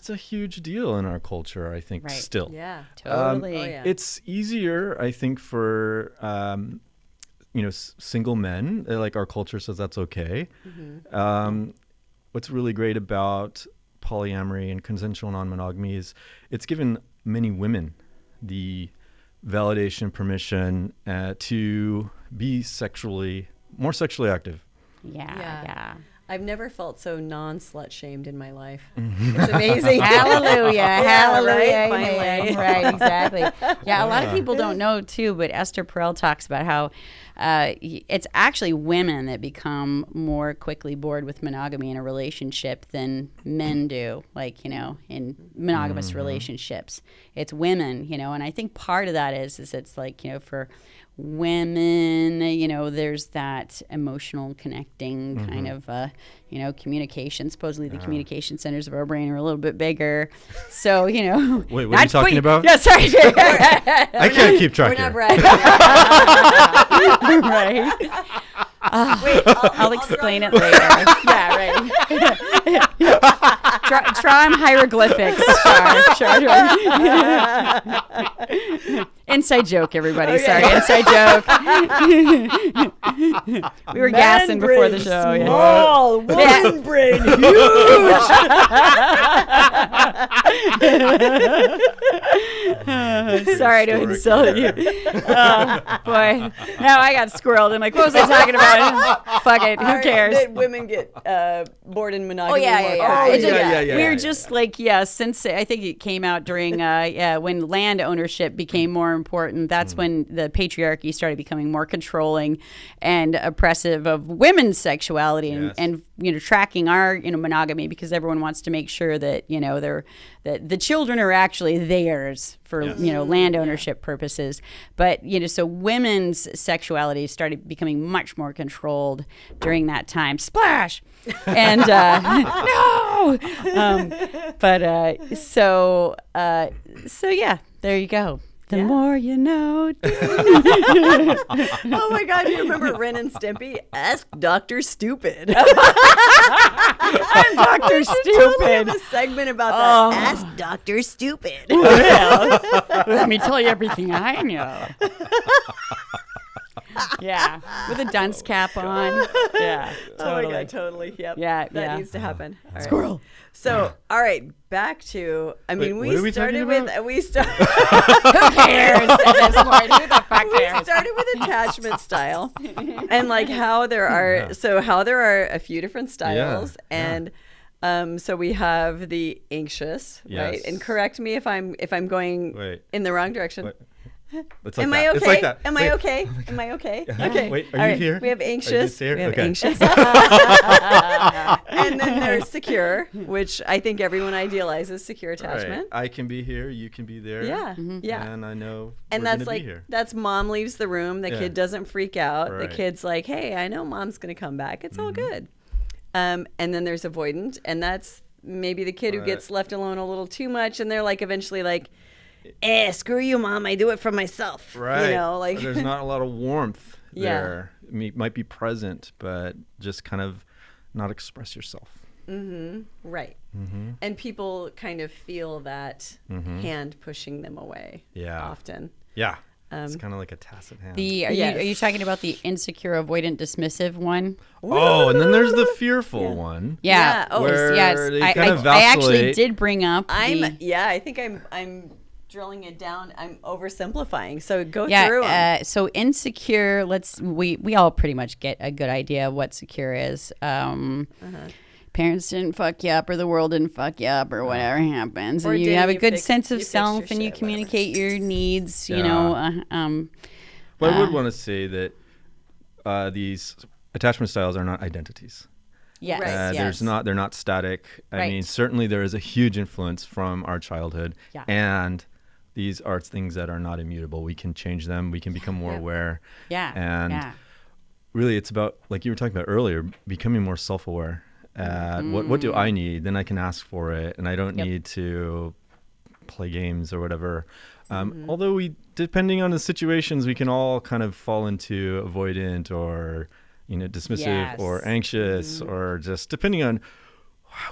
a huge deal in our culture, I think, still. Yeah. Totally. It's easier, I think, for you know, single men. Like, our culture says that's okay. What's really great about polyamory and consensual non-monogamy is it's given many women the validation, permission to be more sexually active. Yeah. I've never felt so non-slut shamed in my life. It's amazing. Hallelujah. Right? Finally. Right, exactly. Yeah, a lot of people don't know too, but Esther Perel talks about how it's actually women that become more quickly bored with monogamy in a relationship than men do, like, you know, in monogamous relationships. It's women, you know, and I think part of that is it's like, you know, for women, you know, there's that emotional connecting kind of, you know, communication. Supposedly the communication centers of our brain are a little bit bigger. So, you know. Wait, what are you talking about? Yeah, sorry. I can't keep track We're here. not bragging. Right. Wait, I'll explain it later. Yeah, right. Try on hieroglyphics. Sure. Inside joke, everybody. Okay. Sorry, inside joke. We were gassing before the show. Small, woman brain huge. Sorry to insult you. Oh, boy. Now I got squirreled. I'm like, what was I talking about? Fuck it. Who cares? That women get bored in monogamy. Yeah. Yeah. We were just like, since I think it came out during, when land ownership became more important, that's when the patriarchy started becoming more controlling and oppressive of women's sexuality and you know, tracking our, you know, monogamy, because everyone wants to make sure that, you know, that the children are actually theirs for, you know, land ownership purposes. But, you know, so women's sexuality started becoming much more controlled during that time. Splash! And no! So yeah, there you go. The more you know. Oh my God, do you remember Ren and Stimpy? Ask Dr. Stupid. Dr. Totally have a segment about that. Ask Dr. Stupid. Well, let me tell you everything I know. Yeah, with a dunce cap on. Yeah, totally. Oh my God, totally. Yep. Yeah, that needs to happen. All right. Squirrel. So, all right, back to. I mean, Wait, what are we talking about? Who cares at this point? Who the fuck We cares? started with attachment style, and like how there are a few different styles, and so we have the anxious, right? Yes. And correct me if I'm going Wait. in the wrong direction. Wait. It's like Am that. I okay? It's like that. Am It's I like- okay? Am I okay? Okay. Wait, are All you right. here? We have Are you anxious. here? We have Okay. anxious. And then there's secure, which I think everyone idealizes secure attachment. Right. I can be here. You can be there. Yeah. Yeah. And I know And we're that's gonna like be here. that's mom leaves the room. The Yeah. kid doesn't freak out. Right. The kid's like, "Hey, I know mom's gonna come back. It's all good." And then there's avoidant, and that's maybe the kid who Right. gets left alone a little too much, and they're like eventually like, screw you, mom. I do it for myself. Right. You know, like there's not a lot of warmth Yeah. there. Might be present, but just kind of not express yourself. right. And people kind of feel that hand pushing them away. Yeah. Often. Yeah. It's kind of like a tacit hand. Are you talking about the insecure, avoidant, dismissive one? Oh, and then there's the fearful one. Yeah. Oh, Where yes. they I kind of actually vacillate. did bring up. I think I'm drilling it down. I'm oversimplifying. So go through 'em. So insecure. We all pretty much get a good idea of what secure is. Parents didn't fuck you up, or the world didn't fuck you up, or whatever happens, Or and you didn't have a you good fix- sense you of fixed your self, and you shit, communicate your needs. You Yeah. know. But I would want to say that these attachment styles are not identities. Yes. Right. Yes. They're not static. I Right. mean, certainly there is a huge influence from our childhood, Yeah. and these are things that are not immutable. We can change them. We can become more aware. Yeah. And yeah. really, it's about, like you were talking about earlier, becoming more self-aware. What do I need? Then I can ask for it, and I don't Yep. need to play games or whatever. Although depending on the situations, we can all kind of fall into avoidant or, dismissive Yes. or anxious, or just depending on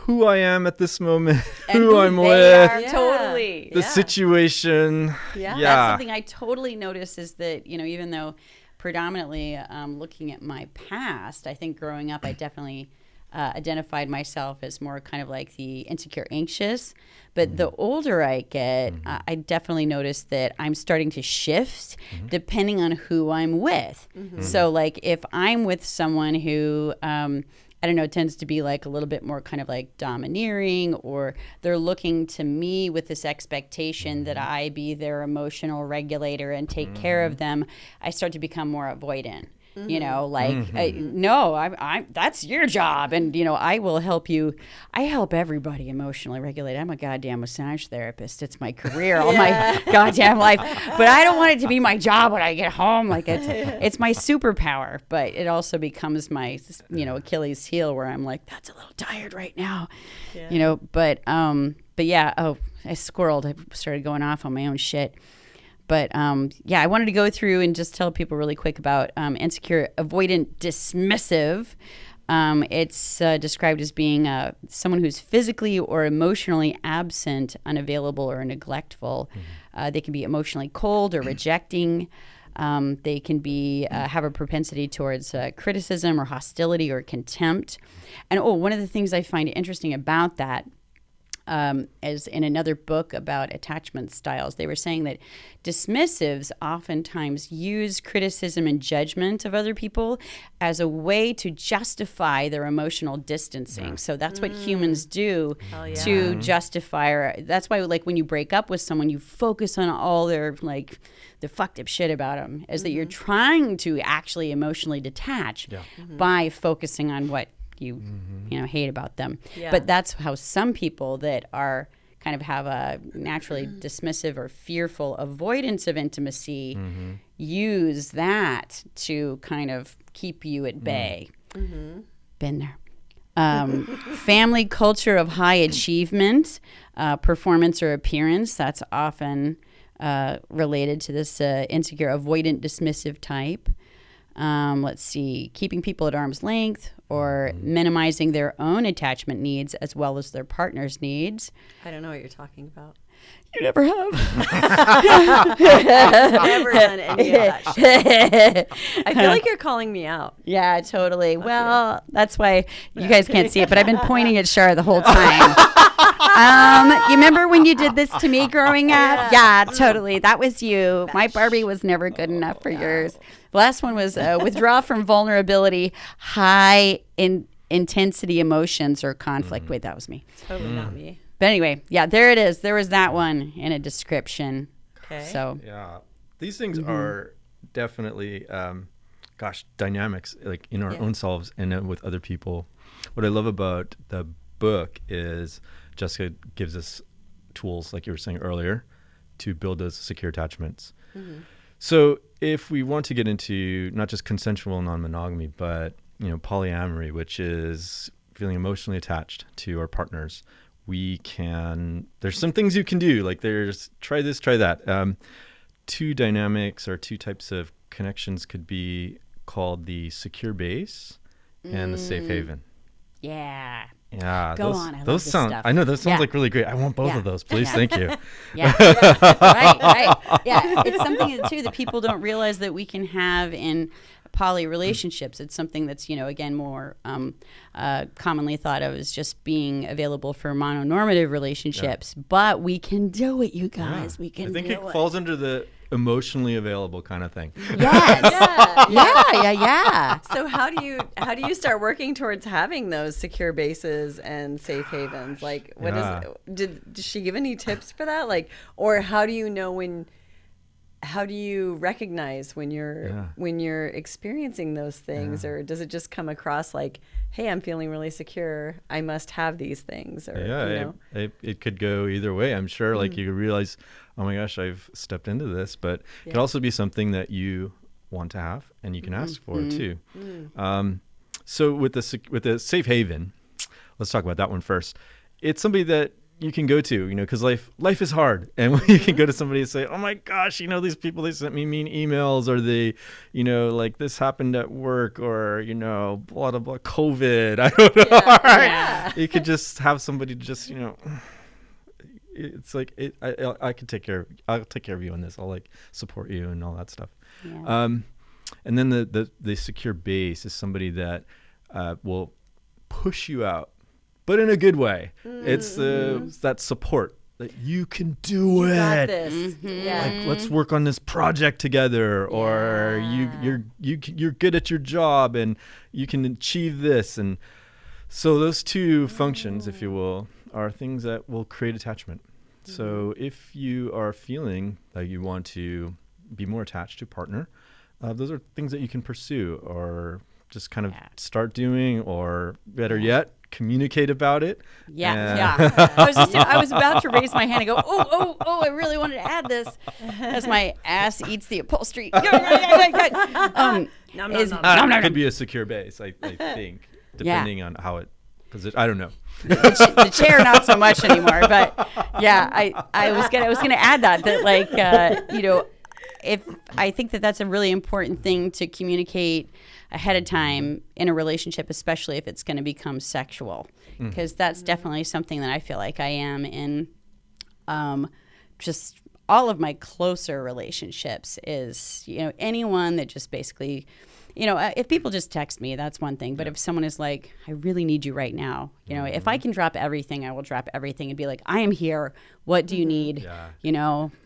who I am at this moment, And who I'm they with, are. Yeah. Totally. the situation. Yeah. That's something I totally notice is that, even though predominantly looking at my past, I think growing up I definitely identified myself as more kind of like the insecure anxious. But the older I get, I definitely notice that I'm starting to shift depending on who I'm with. So like if I'm with someone who I don't know, tends to be like a little bit more kind of like domineering, or they're looking to me with this expectation that I be their emotional regulator and take care of them, I start to become more avoidant. No, I that's your job, and I will help you. I help everybody emotionally regulate. I'm a goddamn massage therapist. It's my career, all my goddamn life. But I don't want it to be my job when I get home. Like it's my superpower, but it also becomes my Achilles heel, where I'm like, that's a little tired right now, But yeah. Oh, I squirreled. I started going off on my own shit. But I wanted to go through and just tell people really quick about insecure, avoidant, dismissive. It's described as being someone who's physically or emotionally absent, unavailable, or neglectful. They can be emotionally cold or rejecting. They can be have a propensity towards criticism or hostility or contempt. And one of the things I find interesting about that, as in another book about attachment styles, they were saying that dismissives oftentimes use criticism and judgment of other people as a way to justify their emotional distancing. So that's what humans do to justify, or that's why like when you break up with someone, you focus on all their like the fucked up shit about them, is that you're trying to actually emotionally detach by focusing on what you hate about them. But that's how some people that are kind of have a naturally dismissive or fearful avoidance of intimacy use that to kind of keep you at bay. Been there. Family culture of high achievement, performance or appearance, that's often related to this insecure avoidant dismissive type. Let's see, keeping people at arm's length, or minimizing their own attachment needs as well as their partner's needs. I don't know what you're talking about. You never have. Never done any of that shit. I feel like you're calling me out. Yeah, totally. Well, that's why you guys can't see it, but I've been pointing at Shar the whole time. You remember when you did this to me growing up? Yeah, totally. That was you. My Barbie was never good enough for yours. The last one was withdraw from vulnerability, high intensity emotions or conflict. Wait, that was me. Totally not me. But anyway, yeah, there it is. There was that one in a description. Okay. So Yeah. These things are definitely, dynamics, like in our own selves and then with other people. What I love about the book is Jessica gives us tools, like you were saying earlier, to build those secure attachments. So if we want to get into not just consensual non-monogamy, but polyamory, which is feeling emotionally attached to our partners, there's some things you can do. Like there's try this, try that. Two dynamics or two types of connections could be called the secure base and the safe haven. Yeah. Yeah, Go on. I love those this sound. stuff. I know those sounds Yeah. like really great. I want both of those, please. Thank you. Yeah. Right. Yeah. It's something too that people don't realize that we can have in poly relationships. It's something that's, again, more commonly thought of as just being available for mononormative relationships. But we can do it, you guys. We can do it. I think it falls under the emotionally available kind of thing. Yes. Yeah. So how do you start working towards having those secure bases and safe havens? Like, what is? Did she give any tips for that? Like, or how do you know when? How do you recognize when you're experiencing those things, or does it just come across like, hey, I'm feeling really secure, I must have these things? Or it could go either way. I'm sure. Like you realize, oh my gosh, I've stepped into this, but it could also be something that you want to have and you can ask for too. So with the safe haven, let's talk about that one first. It's somebody that you can go to, because life is hard, and when you can go to somebody and say, oh my gosh, these people, they sent me mean emails, or they, like this happened at work, or blah blah blah, COVID, I don't know. Right? You could just have somebody just it's like I can take care of, I'll take care of you on this, I'll like support you and all that stuff. And then the secure base is somebody that will push you out, but in a good way. It's that support that you can do it. Got this. Like, let's work on this project together, or you're good at your job and you can achieve this. And so those two functions, if you will, are things that will create attachment. So if you are feeling that you want to be more attached to a partner, those are things that you can pursue, or just kind of start doing, or better yet, communicate about it. I was about to raise my hand and go, I really wanted to add this as my ass eats the upholstery. It could be a secure base, I think, depending on how it position. I don't know. The chair not so much anymore, but I was gonna add that like if I think that's a really important thing to communicate ahead of time in a relationship, especially if it's going to become sexual, because that's definitely something that I feel like I am in just all of my closer relationships is, anyone that just basically, if people just text me, that's one thing. But if someone is like, I really need you right now, if I can drop everything, I will drop everything and be like, I am here. What do you need?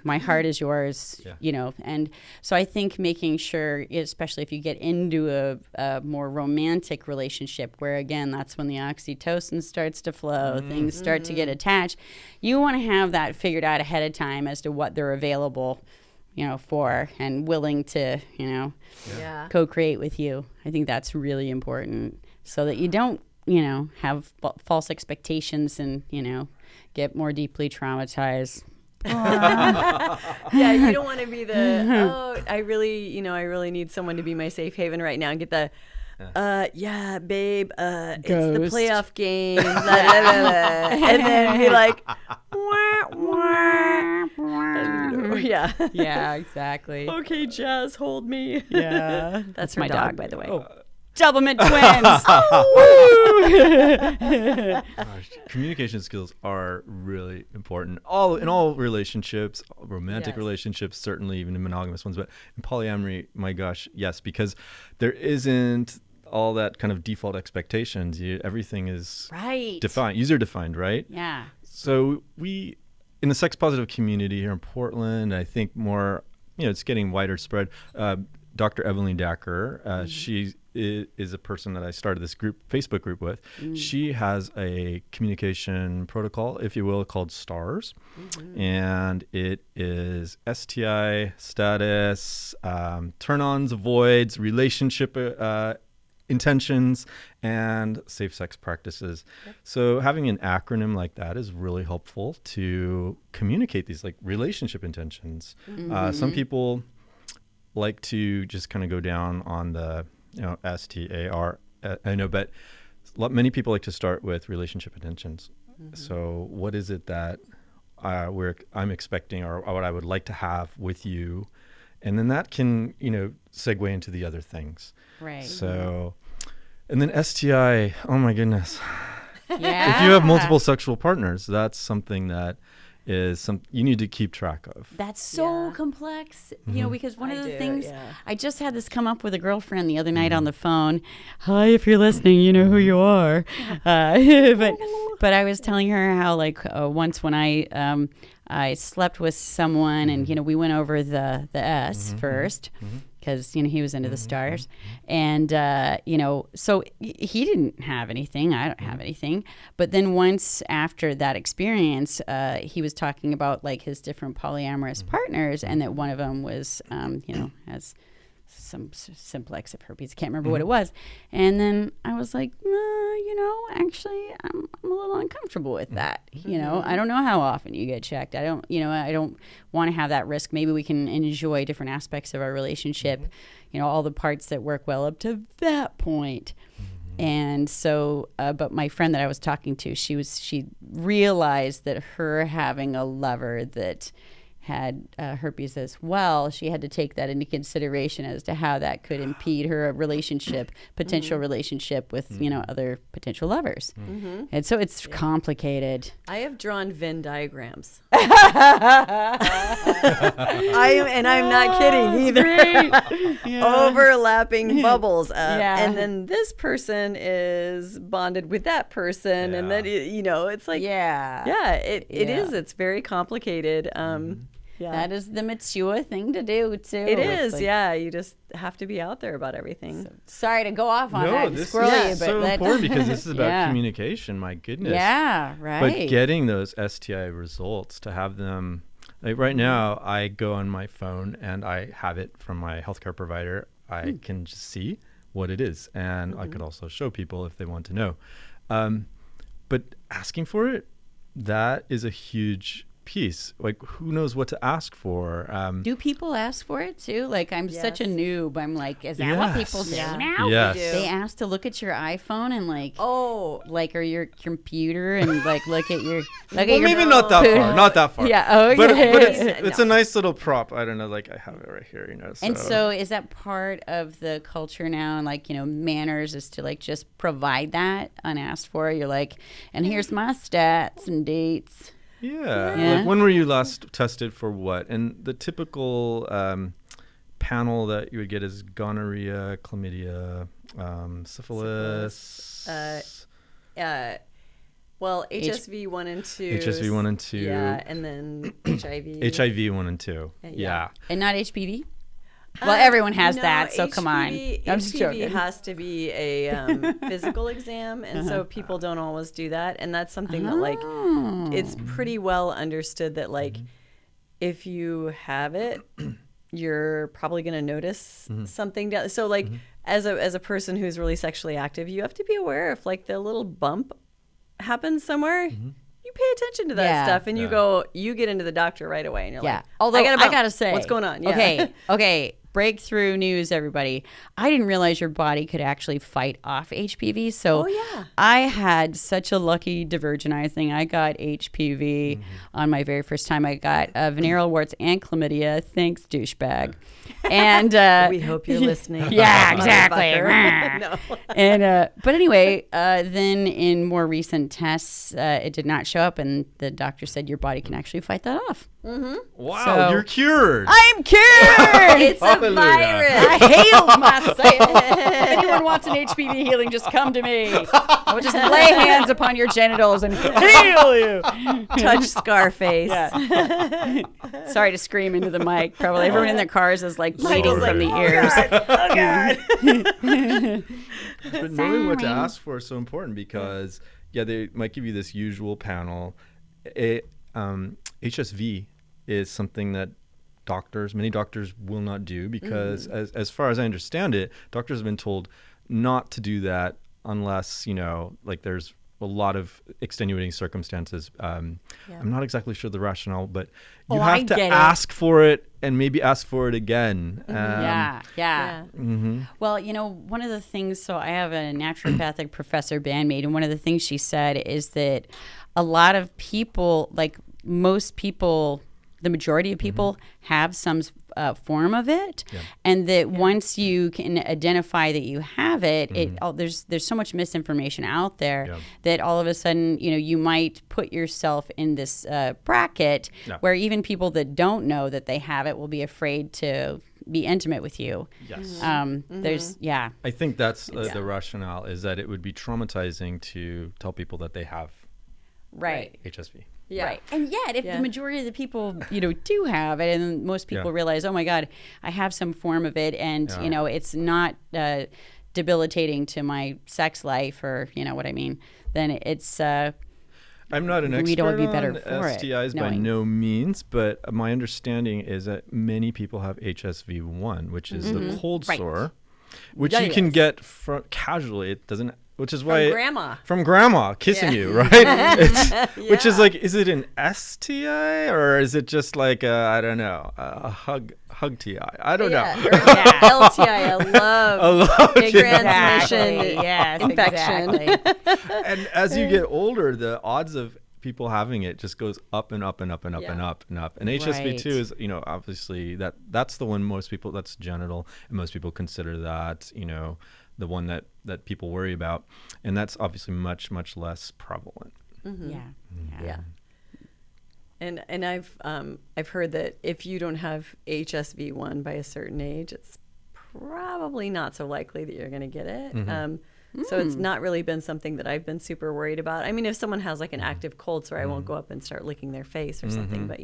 My heart is yours, And so I think making sure, especially if you get into a more romantic relationship where, again, that's when the oxytocin starts to flow, things start to get attached. You want to have that figured out ahead of time as to what they're available for and willing to, co-create with you. I think that's really important so that you don't, have false expectations and, get more deeply traumatized. Yeah, you don't want to be the, I really need someone to be my safe haven right now, and get the, babe, it's the playoff game, blah, blah, blah, blah. And then be like, wah, wah. Yeah, exactly. Okay, Jazz, hold me. Yeah. That's my her dog, by the way. Oh. Doublemint twins. Gosh, communication skills are really important. In all relationships, romantic relationships, certainly even in monogamous ones, but in polyamory, my gosh, yes, because there isn't all that kind of default expectations. Everything is defined, user defined, right? Yeah. So we, in the sex positive community here in Portland, I think more, it's getting wider spread. Dr. Evelyn Dacker, she is a person that I started this Facebook group with. She has a communication protocol, if you will, called STARS. And it is STI status, turn-ons, avoids, relationship intentions, and safe sex practices. So having an acronym like that is really helpful to communicate these like relationship intentions. Some people like to just kind of go down on the STAR. I know, but many people like to start with relationship intentions. So what is it that I'm expecting, or what I would like to have with you? And then that can, segue into the other things. Right. So, and then STI, oh my goodness. Yeah. If you have multiple sexual partners, that's something that is you need to keep track of. That's so complex, because one of the things, yeah. I just had this come up with a girlfriend the other night on the phone. Hi, if you're listening, you know who you are. But I was telling her how once when I slept with someone and, we went over the S first. Because he was into the stars, and so he didn't have anything. I don't have anything. But then once after that experience, he was talking about like his different polyamorous partners, and that one of them was, has some simplex of herpes. I can't remember what it was. And then I was like, actually, I'm a little uncomfortable with that. I don't know how often you get checked. I don't want to have that risk. Maybe we can enjoy different aspects of our relationship, all the parts that work well up to that point. And so, but my friend that I was talking to, she realized that her having a lover that had herpes as well, she had to take that into consideration as to how that could impede her potential relationship with, other potential lovers. And so it's complicated. I have drawn Venn diagrams. I'm not kidding either. Overlapping bubbles. And then this person is bonded with that person. And then, it's like, it is. It's very complicated. That is the mature thing to do, too. It is, you just have to be out there about everything. So, sorry to go off on that. This is so important because this is about communication, my goodness. Yeah, right. But getting those STI results, to have them, like right now, I go on my phone and I have it from my healthcare provider. I can just see what it is. And I could also show people if they want to know. But asking for it, that is a huge piece. Like, who knows what to ask for? Do people ask for it too? Like, I'm such a noob. I'm like, is that what people do now? Yes. They ask to look at your iPhone and or your computer and look at your maybe not that far. Yeah. Okay. But it's a nice little prop. I don't know. Like, I have it right here. So. And so, is that part of the culture now? And manners is to just provide that unasked for. You're like, and here's my stats and dates. Yeah. Like, when were you last tested for what? And the typical panel that you would get is gonorrhea, chlamydia, syphilis. HSV 1 and 2. HSV 1 and 2. Yeah, and then HIV. HIV 1 and 2. Yeah. And not HPV? Well, everyone has that, so come on. I'm just joking. HPV has to be a physical exam, and so people don't always do that. And that's something that, it's pretty well understood that, if you have it, you're probably going to notice something. So, as a person who's really sexually active, you have to be aware if, the little bump happens somewhere. You pay attention to that stuff, and you get into the doctor right away, and you're like, although I gotta say, what's going on? Yeah. Okay. Breakthrough news, everybody. I didn't realize your body could actually fight off HPV. So I had such a lucky divergenizing. I got HPV on my very first time. I got venereal warts and chlamydia. Thanks, douchebag. And we hope you're listening. Yeah, exactly. No. And but anyway, then in more recent tests, it did not show up, and the doctor said your body can actually fight that off. Wow, So- you're cured. I'm cured. It's a Hallelujah. virus. I healed myself. If anyone wants an HPV healing, just come to me. I will just lay hands upon your genitals and heal you. Touch Scarface. Yeah. Sorry to scream into the mic. Probably everyone in their cars is like bleeding Sorry. from the ears. But knowing what to Sorry. ask for is so important because, they might give you this usual panel. HSV is something that many doctors will not do because, as far as I understand it, doctors have been told not to do that unless, there's a lot of extenuating circumstances. I'm not exactly sure the rationale, but you I have to get it. ask for it and maybe ask for it again. Yeah. Well, one of the things, so I have a naturopathic professor bandmate, and one of the things she said is that a lot of people, like most people, the majority of people have some form of it, and that once you can identify that you have it, there's so much misinformation out there that all of a sudden, you might put yourself in this bracket where even people that don't know that they have it will be afraid to be intimate with you. Yes. I think that's the rationale, is that it would be traumatizing to tell people that they have HSV. Yeah. Right. And yet, if the majority of the people, do have it, and most people realize, oh my God, I have some form of it, and, it's not debilitating to my sex life, or, what I mean, then it's... I'm not an expert we'd all be better on for it, STIs by knowing. no means, but my understanding is that many people have HSV1, which is the cold sore, which you can get casually. It doesn't... Which is why from grandma kissing you, right? Which is like, is it an STI or is it just like a hug TI? I don't know. LTI, I love transmission infection. Exactly. And as you get older, the odds of people having it just goes up and up and up and up and up and up. And HSV2 is, obviously that's the one most people, that's genital, and most people consider that, the one that people worry about, and that's obviously much, much less prevalent. Yeah. And I've heard that if you don't have HSV1 by a certain age, it's probably not so likely that you're going to get it. So it's not really been something that I've been super worried about. I mean, if someone has like an active cold sore, I won't go up and start licking their face or something, but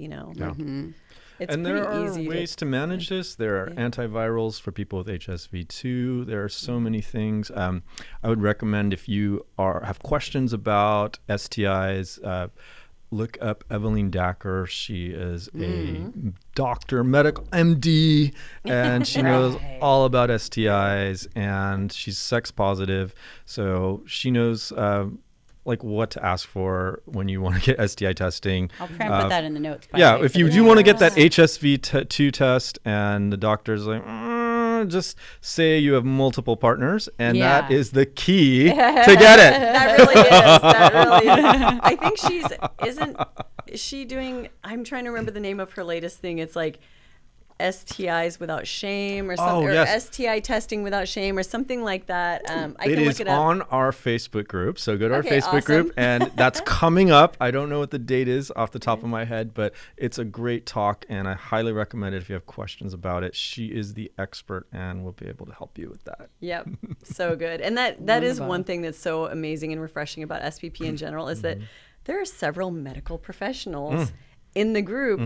it's and pretty there are easy ways to manage this. There are antivirals for people with HSV2. There are so many things. I would recommend, if you have questions about STIs, look up Evelyn Dacker. She is a doctor, medical MD, and she knows all about STIs, and she's sex positive. So she knows what to ask for when you want to get STI testing. I'll try and put that in the notes. By the way, if you do want to get that HSV2 test and the doctor's like, just say you have multiple partners, and that is the key to get it. That really is. I think isn't she doing, I'm trying to remember the name of her latest thing. It's like STIs without shame or something, or STI testing without shame or something like that. I can look it up. On our Facebook group, so go to our Facebook awesome. group, and that's coming up. I don't know what the date is off the top of my head, but it's a great talk, and I highly recommend it if you have questions about it. She is the expert and will be able to help you with that. Yep, so good. And that is one thing that's so amazing and refreshing about SPP in general, is that there are several medical professionals in the group,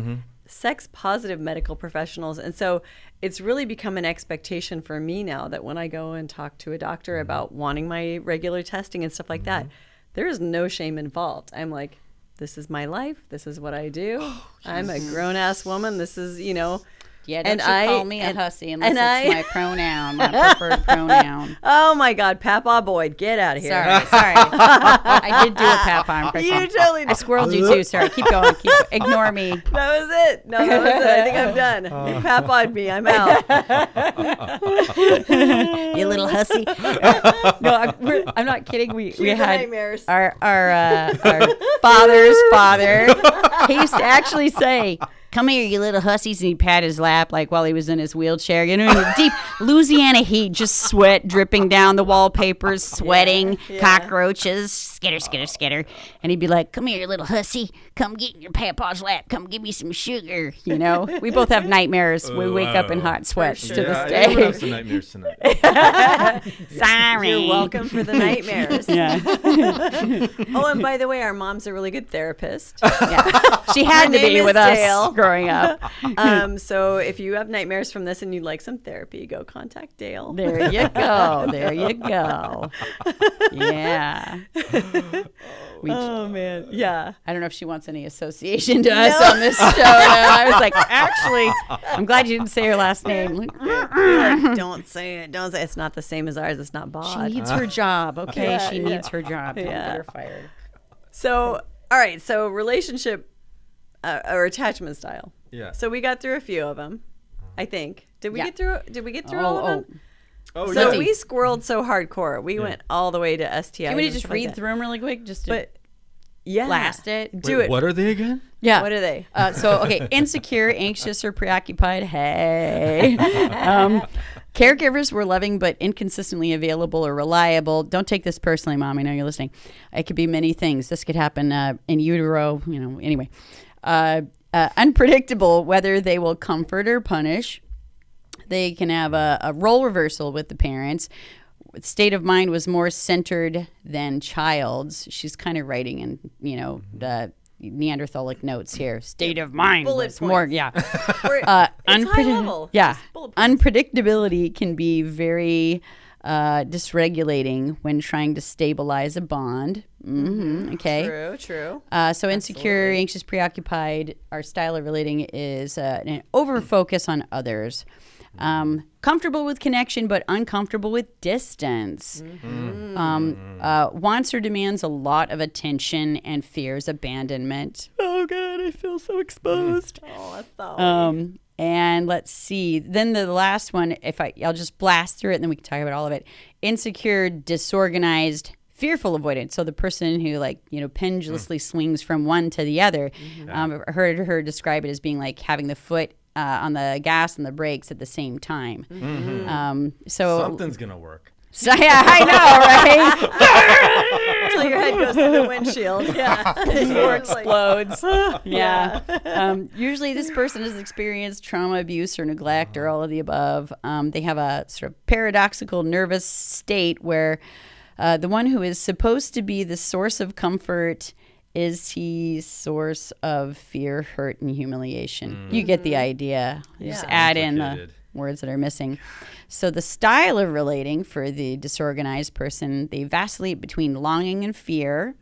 sex positive medical professionals. And so it's really become an expectation for me now that when I go and talk to a doctor about wanting my regular testing and stuff like that, there is no shame involved. I'm like, this is my life. This is what I do. I'm a grown ass woman. This is, Yeah, don't call me a hussy unless it's my pronoun, my preferred pronoun. Oh my God, Papa Boyd, get out of here. Sorry. I did do a Papa impression. You totally did. I squirreled you too. Sorry, keep going. Ignore me. That was it. No, that was it. I think I'm done. You Papa-I'd me. I'm out. You little hussy. No, I'm not kidding. We had nightmares. our father's father. He used to actually say, come here, you little hussies. And he'd pat his lap like while he was in his wheelchair. You know, in the deep Louisiana heat, just sweat dripping down the wallpapers, sweating, cockroaches, skitter, skitter, skitter. And he'd be like, come here, you little hussy. Come get in your papa's lap. Come give me some sugar. You know, we both have nightmares. We wake up in hot sweats to this day. I have some nightmares tonight. Sorry. You're welcome for the nightmares. Yeah. Oh, and by the way, our mom's a really good therapist. Yeah. She had Her to name be is with Dale. us growing up. So if you have nightmares from this and you'd like some therapy, go contact Dale. There you go. There you go. Yeah. Oh man, yeah. I don't know if she wants any association to us on this show. I was like, actually, I'm glad you didn't say her last name. Like, don't say it. Don't say it. It's not the same as ours. It's not Bawd. She needs her job, okay? Yeah, She yeah. needs her job. Don't Yeah. get her fired. So, all right. So relationship or attachment style. Yeah. So we got through a few of them, I think. Did we Yeah. get through? Did we get through all of them? Oh, So yeah. we squirreled so hardcore. We went all the way to STIs. Can we and just stuff read like that. through them really quick? Just to But yeah, blast it? Do Wait, it. What are they again? Yeah. What are they? Okay, insecure, anxious, or preoccupied. Hey. Caregivers were loving but inconsistently available or reliable. Don't take this personally, Mom. I know you're listening. It could be many things. This could happen in utero, you know, anyway. Unpredictable, whether they will comfort or punish. They can have a role reversal with the parents. State of mind was more centered than child's. She's kind of writing in, you know, the Neanderthalic notes here. State of mind Bullet was more, points. yeah. It's high level. Yeah. Just bullet points. Unpredictability can be very dysregulating when trying to stabilize a bond. Okay. True. So insecure, anxious, preoccupied. Our style of relating is an over focus on others. Comfortable with connection, but uncomfortable with distance. Wants or demands a lot of attention and fears abandonment. Oh God, I feel so exposed. Oh, that's all. And let's see. Then the last one, I'll just blast through it, and then we can talk about all of it. Insecure, disorganized, fearful avoidance. So the person who, like, you know, pendulously swings from one to the other. I heard her describe it as being like having the foot on the gas and the brakes at the same time. So Something's gonna work. So yeah, I know, right? Until your head goes through the windshield. Yeah. Or explodes. Yeah. Usually this person has experienced trauma, abuse, or neglect, or all of the above. They have a sort of paradoxical nervous state where the one who is supposed to be the source of comfort is he source of fear, hurt, and humiliation. You get the idea. You just add in the Complicated. words that are missing. So the style of relating for the disorganized person, they vacillate between longing and fear.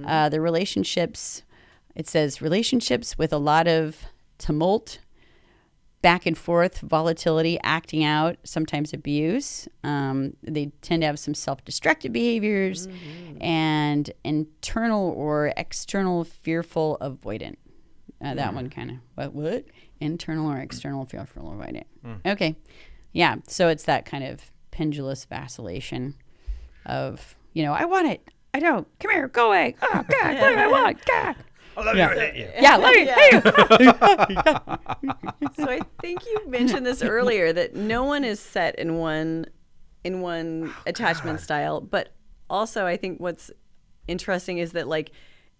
The relationships, it says relationships with a lot of tumult, back and forth, volatility, acting out, sometimes abuse. They tend to have some self-destructive behaviors and internal or external fearful avoidant. That one kind of, what? Internal or external fearful avoidant. Okay. Yeah, so it's that kind of pendulous vacillation of, you know, I want it. I don't. Come here. Go away. Oh, God. What do I want? God. I love you. I hate you. Yeah, let me hate you. So I think you mentioned this earlier that no one is set in one attachment style, but also I think what's interesting is that, like,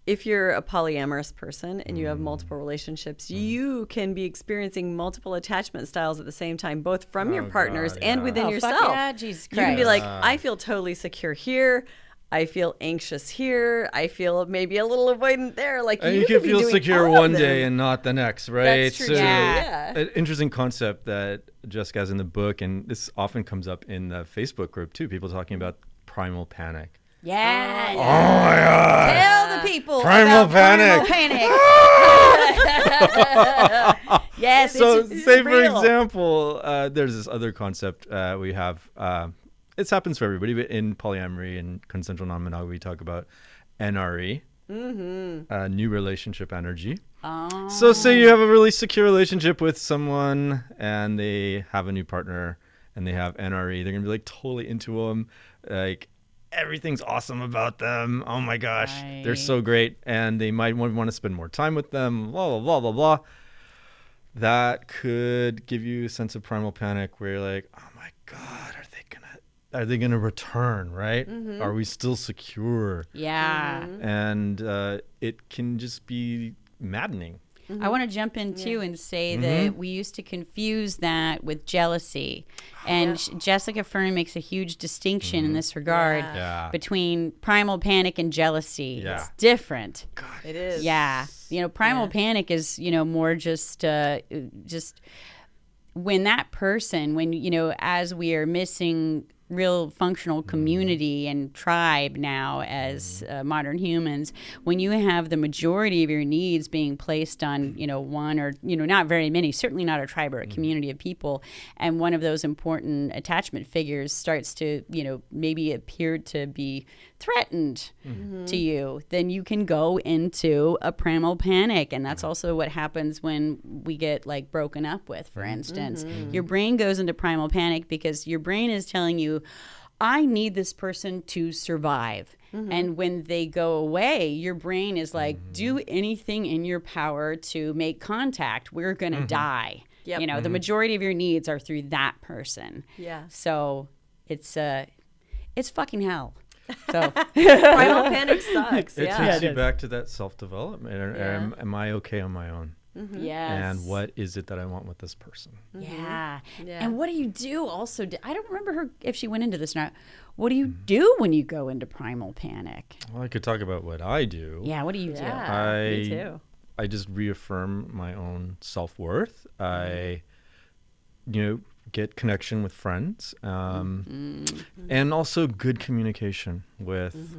if you're a polyamorous person and you have multiple relationships, you can be experiencing multiple attachment styles at the same time, both from your partners God, and yeah. within Oh, yourself. fuck yeah, Jesus You can be Christ. like, I feel totally secure here. I feel anxious here. I feel maybe a little avoidant there. Like, And you could can be feel doing secure all of one them. day and not the next, right? That's true. So, Yeah. an interesting concept that Jessica has in the book, and this often comes up in the Facebook group too. People talking about primal panic. Yes. Oh my God! Tell the people Primal about primal panic. Yes. So, it's say for real. example, there's this other concept we have. It happens for everybody, but in polyamory and consensual non-monogamy, we talk about NRE, new relationship energy. Oh. So say you have a really secure relationship with someone and they have a new partner and they have NRE. They're going to be like totally into them. Like everything's awesome about them. Oh my gosh, they're so great. And they might want to spend more time with them, blah, blah, blah, blah, blah. that could give you a sense of primal panic where you're like, oh my God, are they gonna return, right? Are we still secure? Yeah. And it can just be maddening. I want to jump in too and say that we used to confuse that with jealousy. And Jessica Fern makes a huge distinction in this regard between primal panic and jealousy. Yeah. It's different. God, It is. Yeah. Primal panic is, more just when that person, as we are missing real functional community and tribe now as modern humans, when you have the majority of your needs being placed on one or not very many, certainly not a tribe or a community of people, and one of those important attachment figures starts to maybe appear to be threatened to you, then you can go into a primal panic. And that's also what happens when we get like broken up with, for instance. Your brain goes into primal panic because your brain is telling you, I need this person to survive. And when they go away, your brain is like, do anything in your power to make contact. We're going to die. Yep. The majority of your needs are through that person. Yeah. So it's fucking hell. So Primal panic sucks. It Yeah. takes you back to that self-development. Am I okay on my own? yes. And what is it that I want with this person? Yeah. Yeah. And what do you do also? I don't remember her if she went into this or not. What do you do when you go into primal panic? Well, I could talk about what I do. Yeah, what do you do? Me too. I just reaffirm my own self-worth. I, get connection with friends, and also good communication with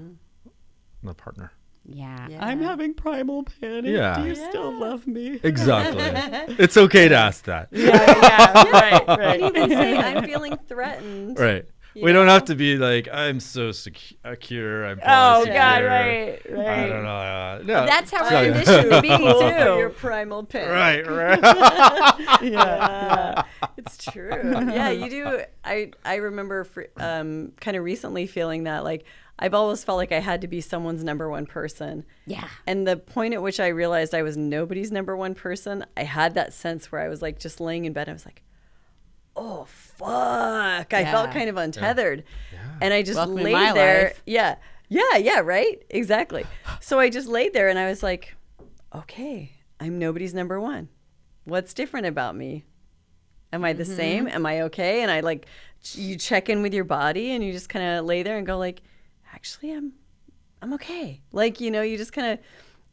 the partner. Yeah. Yeah. I'm having primal panic. Yeah. Do you still love me? Exactly. It's okay to ask that. Right. And even say, I'm feeling threatened. Right. You We don't know? have to be like, I'm so secure. I'm Oh, polysecure. God, right. I don't know. No. That's how So- we're conditioned to be, For your too. primal panic. Right. Yeah. It's true. Yeah, you do. I remember kind of recently feeling that, like, I've always felt like I had to be someone's number one person. Yeah. And the point at which I realized I was nobody's number one person, I had that sense where I was like just laying in bed. I was like, oh, fuck. I felt Yeah. kind of untethered. And I just Welcome to laid my there. life. Yeah, right? Exactly. So I just laid there and I was like, okay, I'm nobody's number one. What's different about me? Am I the same? Am I okay? And I you check in with your body and you just kind of lay there and go like, actually, I'm okay. You just kind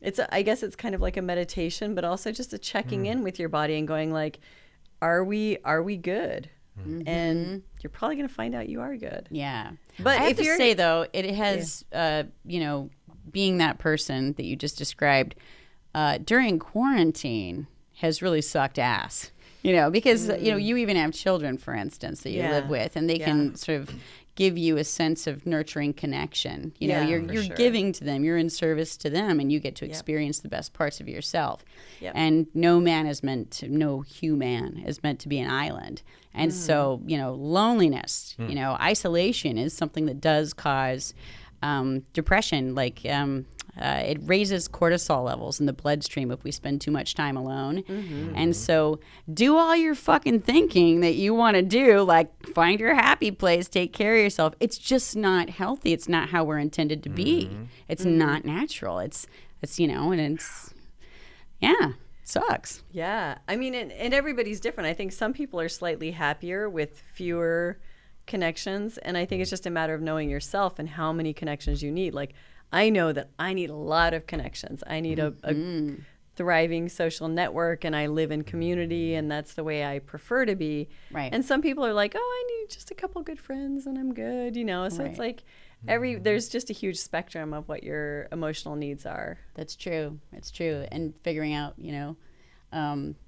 of, I guess it's kind of like a meditation, but also just a checking in with your body and going like, are we good? And you're probably going to find out you are good. Yeah. But I have if to you're- say, though, it has, being that person that you just described during quarantine has really sucked ass. Because, you even have children, for instance, that you Yeah. live with, and they can sort of give you a sense of nurturing connection. You're sure. giving to them, you're in service to them, and you get to experience the best parts of yourself. Yep. And no human is meant to be an island. And so, loneliness, isolation is something that does cause depression. It raises cortisol levels in the bloodstream if we spend too much time alone. And so do all your fucking thinking that you want to do, like find your happy place, take care of yourself. It's just not healthy. It's not how we're intended to be. It's not natural. It's sucks. Yeah. I mean, and everybody's different. I think some people are slightly happier with fewer connections. And I think it's just a matter of knowing yourself and how many connections you need. Like, I know that I need a lot of connections. I need a thriving social network, and I live in community, and that's the way I prefer to be. Right. And some people are like, oh, I need just a couple good friends and I'm good, So Right. it's like there's just a huge spectrum of what your emotional needs are. That's true. It's true. And figuring out,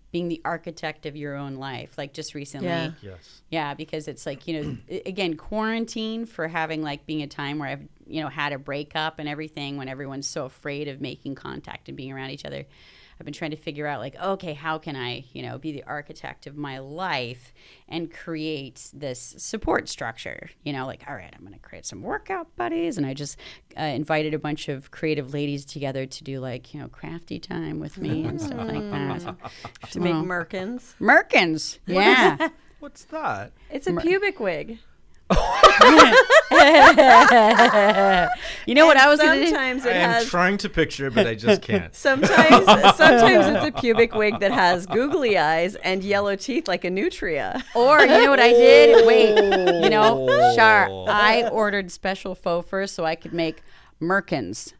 being the architect of your own life. Like just recently. Yeah. Yes. Yeah, because it's like, again, quarantine for having being a time where I've, had a breakup and everything when everyone's so afraid of making contact and being around each other. I've been trying to figure out, like, okay, how can I, be the architect of my life and create this support structure? Like, all right, I'm going to create some workout buddies. And I just invited a bunch of creative ladies together to do, like, crafty time with me and stuff like that. To make merkins. Merkins, yeah. What's that? It's a pubic wig. You know what I was going to do? Sometimes I it am has. trying to picture it, but I just can't. Sometimes it's a pubic wig that has googly eyes and yellow teeth like a nutria. Or you know what I did? Wait, Char, I ordered special faux fur so I could make merkins.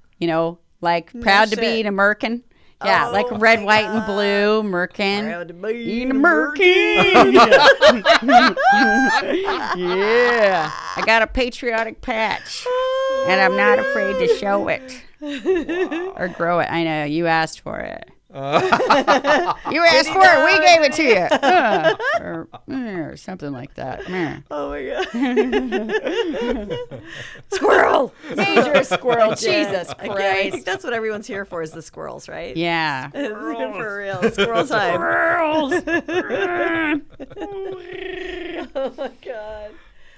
Like proud to be shit. a merkin. Yeah, Oh like red, my white, and God. blue merkin. Proud to be Eat a a merkin. Yeah, I got a patriotic patch, and I'm not afraid to show it or grow it. I know you asked for it. You asked for it. We gave it to you, or something like that. Oh my God. Squirrel, major squirrel. Again, Jesus again. I Christ. think that's what everyone's here for is the squirrels, right? Yeah. For real. Squirrel time. Oh my God.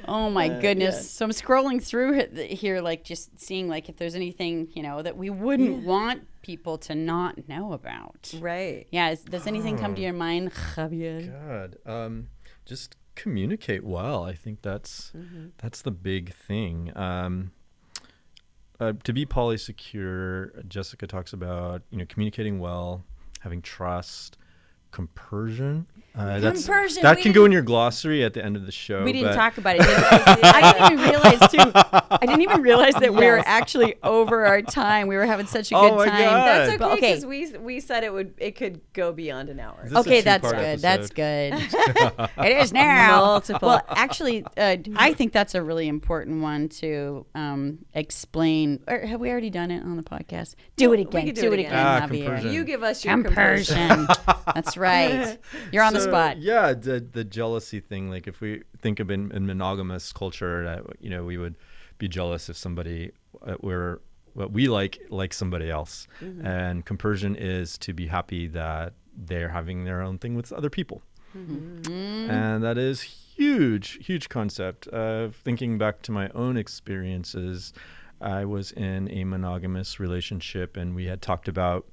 Oh my goodness. yeah. So I'm scrolling through here, like just seeing like if there's anything, that we wouldn't want people to not know about. Right. Yeah. Does anything come to your mind, Xavier? God, just communicate well. I think that's the big thing. To be polysecure, Jessica talks about communicating well, having trust, compersion. Compersion, That we can go in your glossary at the end of the show. We didn't but- talk about it. I didn't even realize too. I didn't even realize that we were actually over our time. We were having such a good Oh my time. God. That's But okay because we said it could go beyond an hour. Is this a Okay, that's two-part good. That's episode? good. It is now. Multiple. Well, actually, I think that's a really important one to explain. Or have we already done it on the podcast? Do it again. could Do it again, Javier. compersion. You give us your Compersion. That's right. You're on the So, spot. Yeah, the jealousy thing. Like if we think of in monogamous culture, we would be jealous if somebody what we like somebody else, and compersion is to be happy that they're having their own thing with other people, and that is huge concept. Thinking back to my own experiences, I was in a monogamous relationship, and we had talked about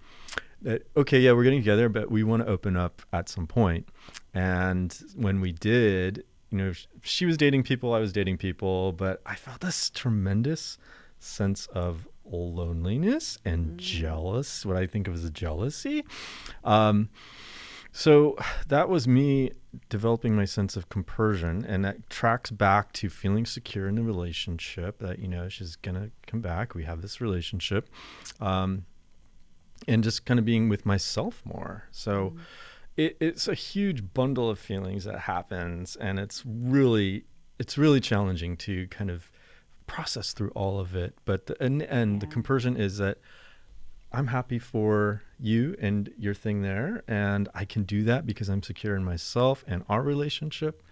that, okay, yeah, we're getting together, but we want to open up at some point. And when we did, she was dating people, I was dating people, but I felt this tremendous sense of loneliness and what I think of as a jealousy. So that was me developing my sense of compersion, and that tracks back to feeling secure in the relationship that, she's going to come back. We have this relationship. And just kind of being with myself more. So it's a huge bundle of feelings that happens, and it's really challenging to kind of process through all of it. But the compersion is that I'm happy for you and your thing there, and I can do that because I'm secure in myself and our relationship.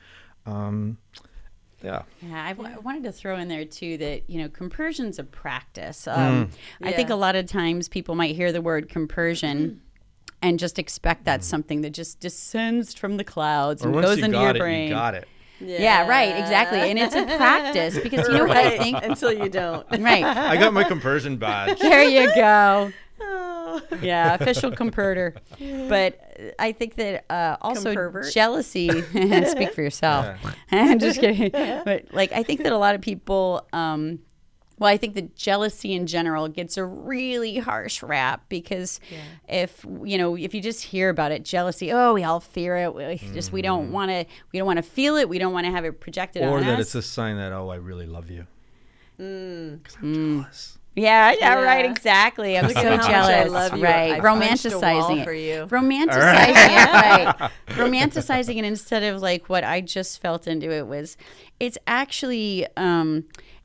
Yeah. Yeah, I wanted to throw in there too that compersion's a practice. I think a lot of times people might hear the word compersion and just expect that's something that just descends from the clouds Or and once goes you into got your it, brain. you got it. Yeah, right, exactly, and it's a practice because you know what I think. Until you don't. Right, I got my compersion badge. there you go. Oh. Yeah, official comperter. But I think that also Compervert? jealousy. Speak for yourself. I'm just kidding. But I think that a lot of people. I think that jealousy in general gets a really harsh rap because if you just hear about it, jealousy, we all fear it. We don't want to feel it. We don't want to have it projected on us. Or that it's a sign that, I really love you. Because I'm jealous. Yeah, right, exactly. I'm Look so at how much jealous. I love you. Right, I punched a wall romanticizing it for you. Romanticizing it, right? Romanticizing it instead of what I just felt into it was, it's actually.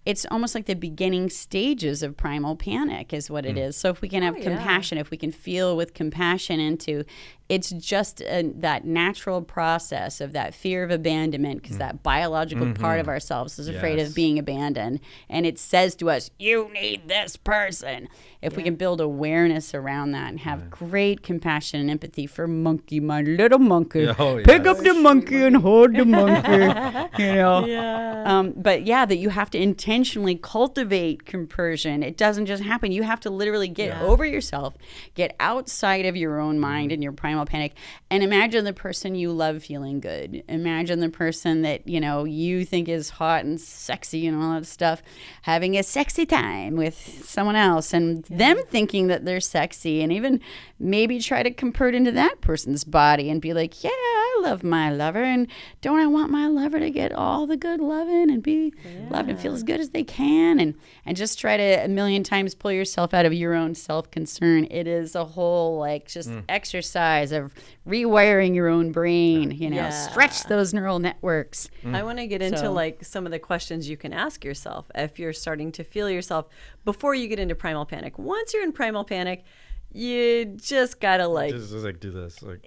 It's almost like the beginning stages of primal panic is what it is. So if we can have compassion, if we can feel with compassion into it's just that natural process of that fear of abandonment, because that biological part of ourselves is afraid of being abandoned. And it says to us, you need this person. If we can build awareness around that and have great compassion and empathy for monkey, my little monkey. Pick up the monkey and hold the monkey. You know? But yeah, that you have to intentionally cultivate compersion. It doesn't just happen. You have to literally get over yourself, get outside of your own mind and your primal panic, and imagine the person you love feeling good. Imagine the person that, you know, you think is hot and sexy and all that stuff, having a sexy time with someone else, and them thinking that they're sexy, and even maybe try to compert into that person's body and be like, yeah, I love my lover, and don't I want my lover to get all the good loving and be loved and feel as good as they can, and just try to a million times pull yourself out of your own self-concern. It is a whole like just exercise of rewiring your own brain, you know, stretch those neural networks. I want to get into like some of the questions you can ask yourself if you're starting to feel yourself before you get into primal panic. Once you're in primal panic, you just gotta like just like do this like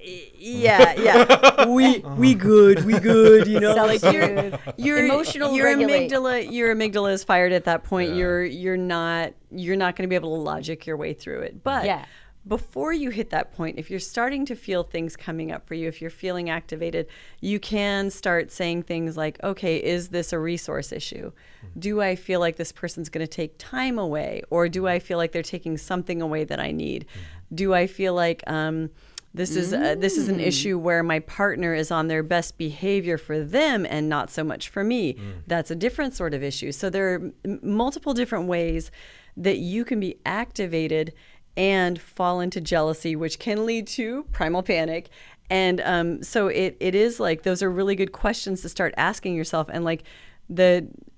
we good, you know, like your emotional your regulate. amygdala is fired at that point. You're not going to be able to logic your way through it. But before you hit that point, if you're starting to feel things coming up for you, if you're feeling activated, you can start saying things like, okay, is this a resource issue? Do I feel like this person's going to take time away? Or do I feel like they're taking something away that I need? Do I feel like this is an issue where my partner is on their best behavior for them and not so much for me? That's a different sort of issue. So there are multiple different ways that you can be activated and fall into jealousy, which can lead to primal panic. And so it is like, those are really good questions to start asking yourself. And like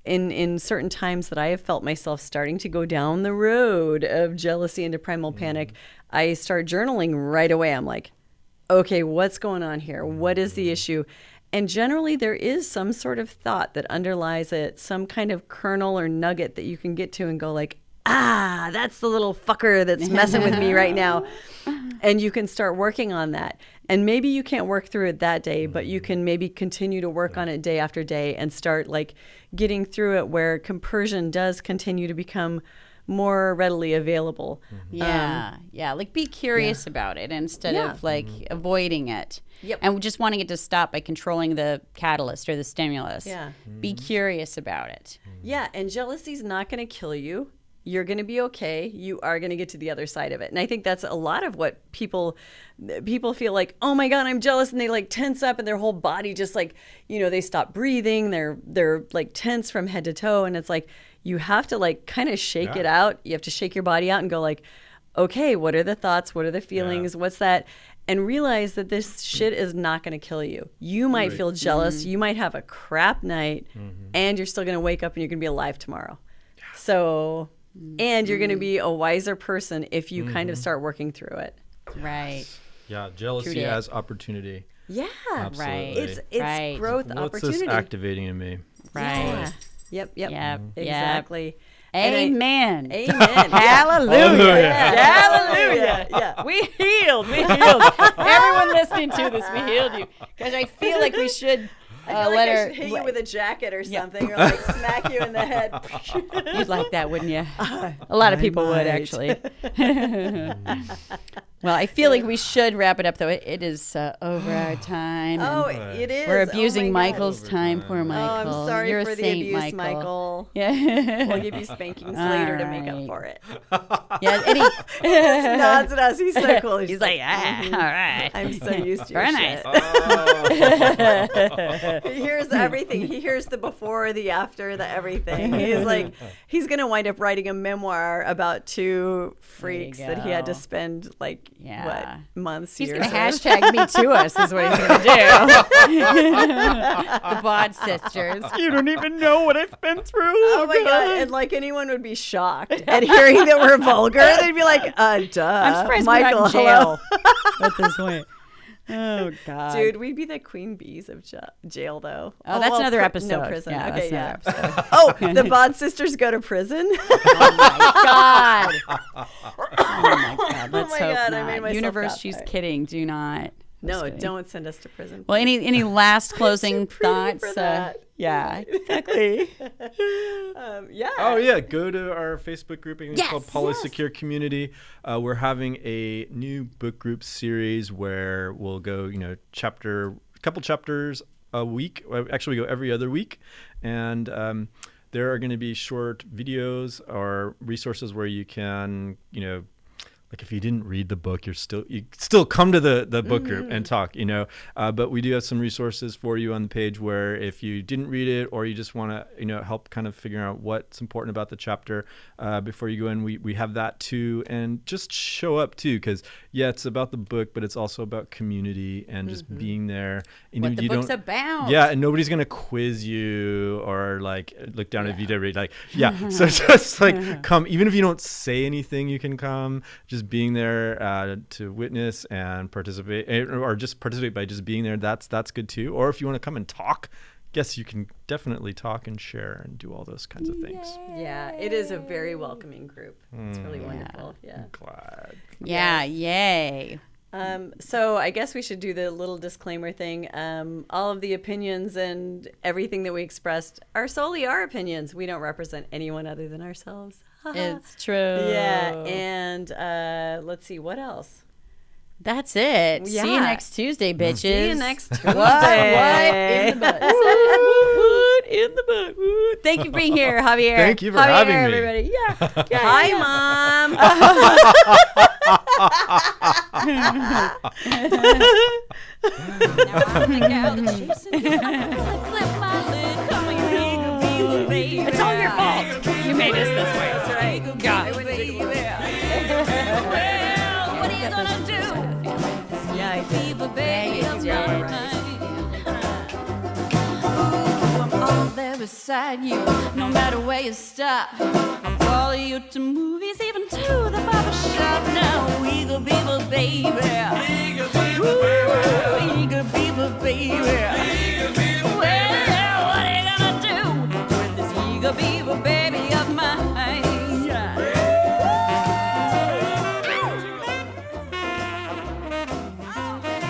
in certain times that I have felt myself starting to go down the road of jealousy into primal panic, I start journaling right away. I'm like, okay, what's going on here? What is the issue? And generally there is some sort of thought that underlies it, some kind of kernel or nugget that you can get to and go like, that's the little fucker that's messing with me right now. And you can start working on that. And maybe you can't work through it that day, but you can maybe continue to work on it day after day and start like getting through it where compersion does continue to become more readily available. Like be curious about it instead of like avoiding it. And just wanting it to stop by controlling the catalyst or the stimulus. Be curious about it. And jealousy's not going to kill you. You're going to be okay. You are going to get to the other side of it. And I think that's a lot of what people feel like, oh my God, I'm jealous. And they like tense up and their whole body just like, you know, they stop breathing. They're like tense from head to toe. And it's like, you have to like kind of shake it out. You have to shake your body out and go like, okay, what are the thoughts? What are the feelings? What's that? And realize that this shit is not going to kill you. You might feel jealous. You might have a crap night and you're still going to wake up and you're going to be alive tomorrow. So... and you're going to be a wiser person if you kind of start working through it. Right. Yeah, jealousy as opportunity. Yeah. Absolutely. It's growth What's opportunity. this activating in me? Right. Yep. Exactly. Amen. Amen. Hallelujah. Hallelujah. Yeah. We healed. Everyone listening to this, we healed you. Because I feel like we should... I feel like I should hit you with a jacket or something, or like smack you in the head. You'd like that, wouldn't you? A lot of people would, actually. Well, I feel like we should wrap it up, though. It is over our time. Oh, it is. We're abusing Michael's time. Poor Michael. Oh, I'm sorry You're for a the saint, abuse, Michael. Yeah. We'll give you spankings later to make up for it. Yeah, and He just nods at us. He's so cool. he's like, all right. I'm so used to your Very shit. nice. He hears everything. He hears the before, the after, the everything. He's like, he's going to wind up writing a memoir about two freaks that he had to spend like, months, He's years going to with. hashtag me to us is what he's going to do. The Bawd Sisters. You don't even know what I've been through. Oh my God. And like anyone would be shocked at hearing that we're vulgar. They'd be like, duh. I'm surprised Michael, we're not in jail at this point. Oh God, Dude, we'd be the queen bees of jail, though. Oh, that's another episode. No prison. Yeah, Okay, that's yeah. another episode. Oh, the Bawd Sisters go to prison. Oh my God. Oh my God. Let's my hope God, I not. made myself Universe, laugh. she's kidding. Do not. No, Just kidding. don't send us to prison. Well, any last closing Too pretty thoughts? for that. Yeah, exactly. Yeah. Oh yeah, go to our Facebook group. It's Yes, called Polysecure Community. We're having a new book group series where we'll go, couple chapters a week. Actually, we go every other week, and there are going to be short videos or resources where you can, like if you didn't read the book, you still come to the book group and talk, but we do have some resources for you on the page where if you didn't read it or you just want to, help kind of figure out what's important about the chapter before you go in, we have that too. And just show up too, because it's about the book, but it's also about community and just being there. What the book's about. Yeah, and nobody's going to quiz you or like look down at you to read. So just like come, even if you don't say anything, you can come. Just being there to witness and participate, or just participate by just being there, that's good too. Or if you want to come and talk, guess you can definitely talk and share and do all those kinds of things. Yeah, it is a very welcoming group. It's really wonderful. Yeah. I'm glad. Yeah, Yes. yay. So I guess we should do the little disclaimer thing. All of the opinions and everything that we expressed are solely our opinions. We don't represent anyone other than ourselves. It's true. Yeah, and let's see, what else? That's it. See you Yeah. next Tuesday, bitches. See you next Tuesday. What in the butt? What in the butt? Woot. Thank you for being here, Javier. Thank you for Javier, having me. everybody. Yeah. Hi, Mom. Now I'm the gal that's chasing you. I really flip my lid. Come here, eager, baby. It's all your fault. You made us this way. That's right. Well, what are you gonna do? Yeah, I did. Fever, baby, Yeah, of you my did. mind. Ooh, I'm all there beside you, no matter where you stop. I'll follow you to movies, even to the barber shop. Now, eager beaver, baby. Eager beaver, baby. Eager beaver, baby. Well, what are you gonna do with this eager beaver, baby of mine?